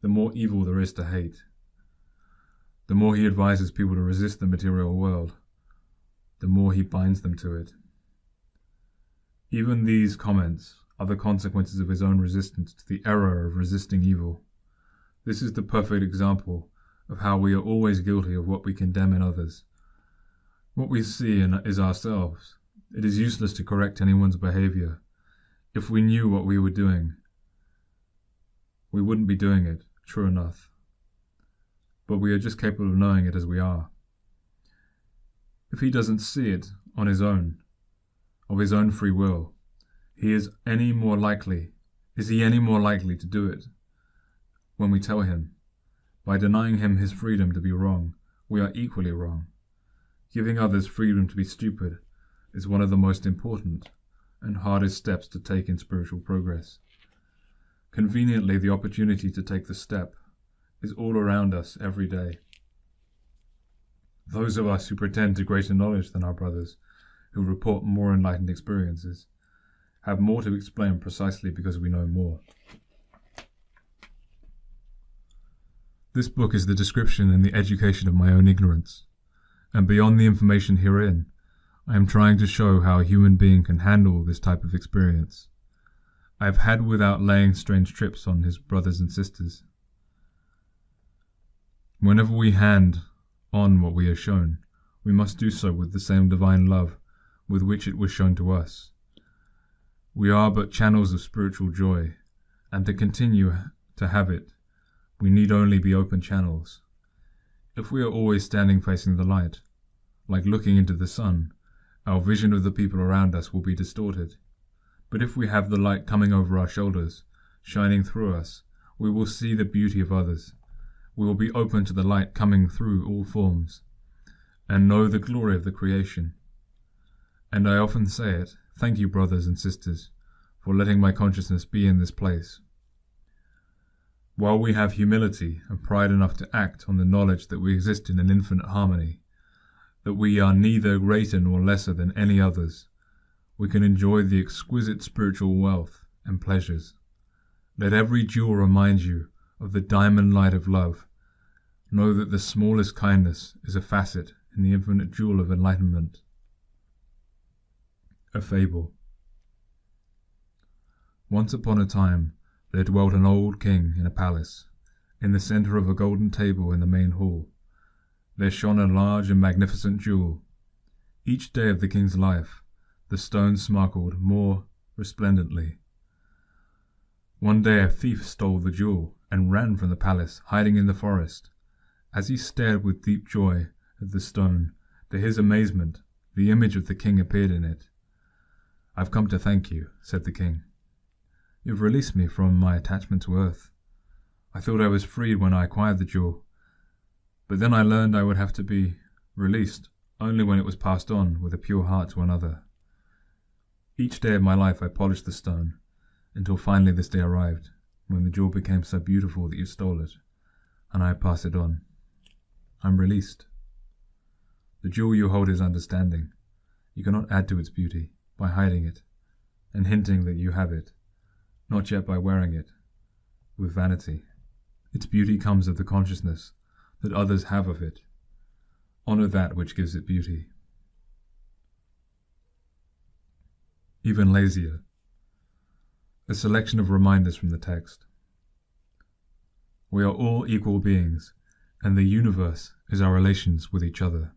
the more evil there is to hate. The more he advises people to resist the material world, the more he binds them to it. Even these comments are the consequences of his own resistance to the error of resisting evil. This is the perfect example of how we are always guilty of what we condemn in others. What we see is ourselves. It is useless to correct anyone's behavior. If we knew what we were doing, we wouldn't be doing it, true enough. But we are just capable of knowing it as we are. If he doesn't see it on his own, of his own free will, is he any more likely to do it when we tell him? By denying him his freedom to be wrong, we are equally wrong. Giving others freedom to be stupid is one of the most important and hardest steps to take in spiritual progress. Conveniently, the opportunity to take the step is all around us every day. Those of us who pretend to greater knowledge than our brothers, who report more enlightened experiences, have more to explain precisely because we know more. This book is the description and the education of my own ignorance, and beyond the information herein, I am trying to show how a human being can handle this type of experience. I have had without laying strange trips on his brothers and sisters. Whenever we hand on what we are shown, we must do so with the same divine love with which it was shown to us. We are but channels of spiritual joy, and to continue to have it, we need only be open channels. If we are always standing facing the light, like looking into the sun, our vision of the people around us will be distorted. But if we have the light coming over our shoulders, shining through us, we will see the beauty of others. We will be open to the light coming through all forms, and know the glory of the creation. And I often say it, thank you, brothers and sisters, for letting my consciousness be in this place. While we have humility and pride enough to act on the knowledge that we exist in an infinite harmony, that we are neither greater nor lesser than any others, we can enjoy the exquisite spiritual wealth and pleasures. Let every jewel remind you of the diamond light of love. Know that the smallest kindness is a facet in the infinite jewel of enlightenment. A fable. Once upon a time, there dwelt an old king in a palace. In the center of a golden table in the main hall, there shone a large and magnificent jewel. Each day of the king's life, the stone sparkled more resplendently. One day a thief stole the jewel and ran from the palace, hiding in the forest. As he stared with deep joy at the stone, to his amazement, the image of the king appeared in it. "I've come to thank you," said the king. "You've released me from my attachment to earth. I thought I was freed when I acquired the jewel, but then I learned I would have to be released only when it was passed on with a pure heart to another. Each day of my life I polished the stone, until finally this day arrived, when the jewel became so beautiful that you stole it, and I passed it on. I'm released. The jewel you hold is understanding. You cannot add to its beauty by hiding it, and hinting that you have it, not yet by wearing it, with vanity. Its beauty comes of the consciousness that others have of it. Honor that which gives it beauty." Even lazier. A selection of reminders from the text. We are all equal beings, and the universe is our relations with each other.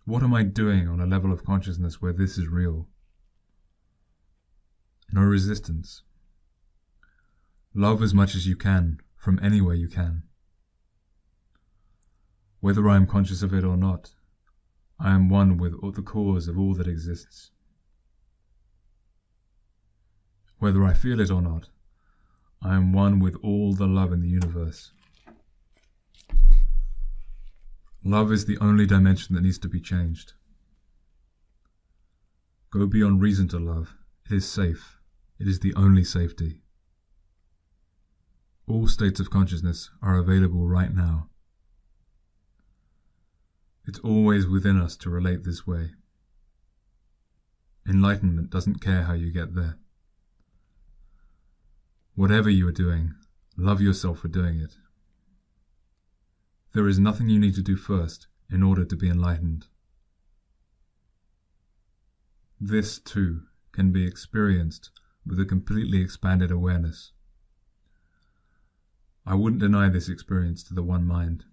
What am I doing on a level of consciousness where this is real? No resistance. Love as much as you can, from anywhere you can. Whether I am conscious of it or not, I am one with the cause of all that exists. Whether I feel it or not, I am one with all the love in the universe. Love is the only dimension that needs to be changed. Go beyond reason to love. It is safe. It is the only safety. All states of consciousness are available right now. It's always within us to relate this way. Enlightenment doesn't care how you get there. Whatever you are doing, love yourself for doing it. There is nothing you need to do first in order to be enlightened. This, too, can be experienced with a completely expanded awareness. I wouldn't deny this experience to the one mind.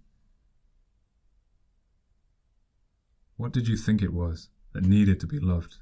What did you think it was that needed to be loved?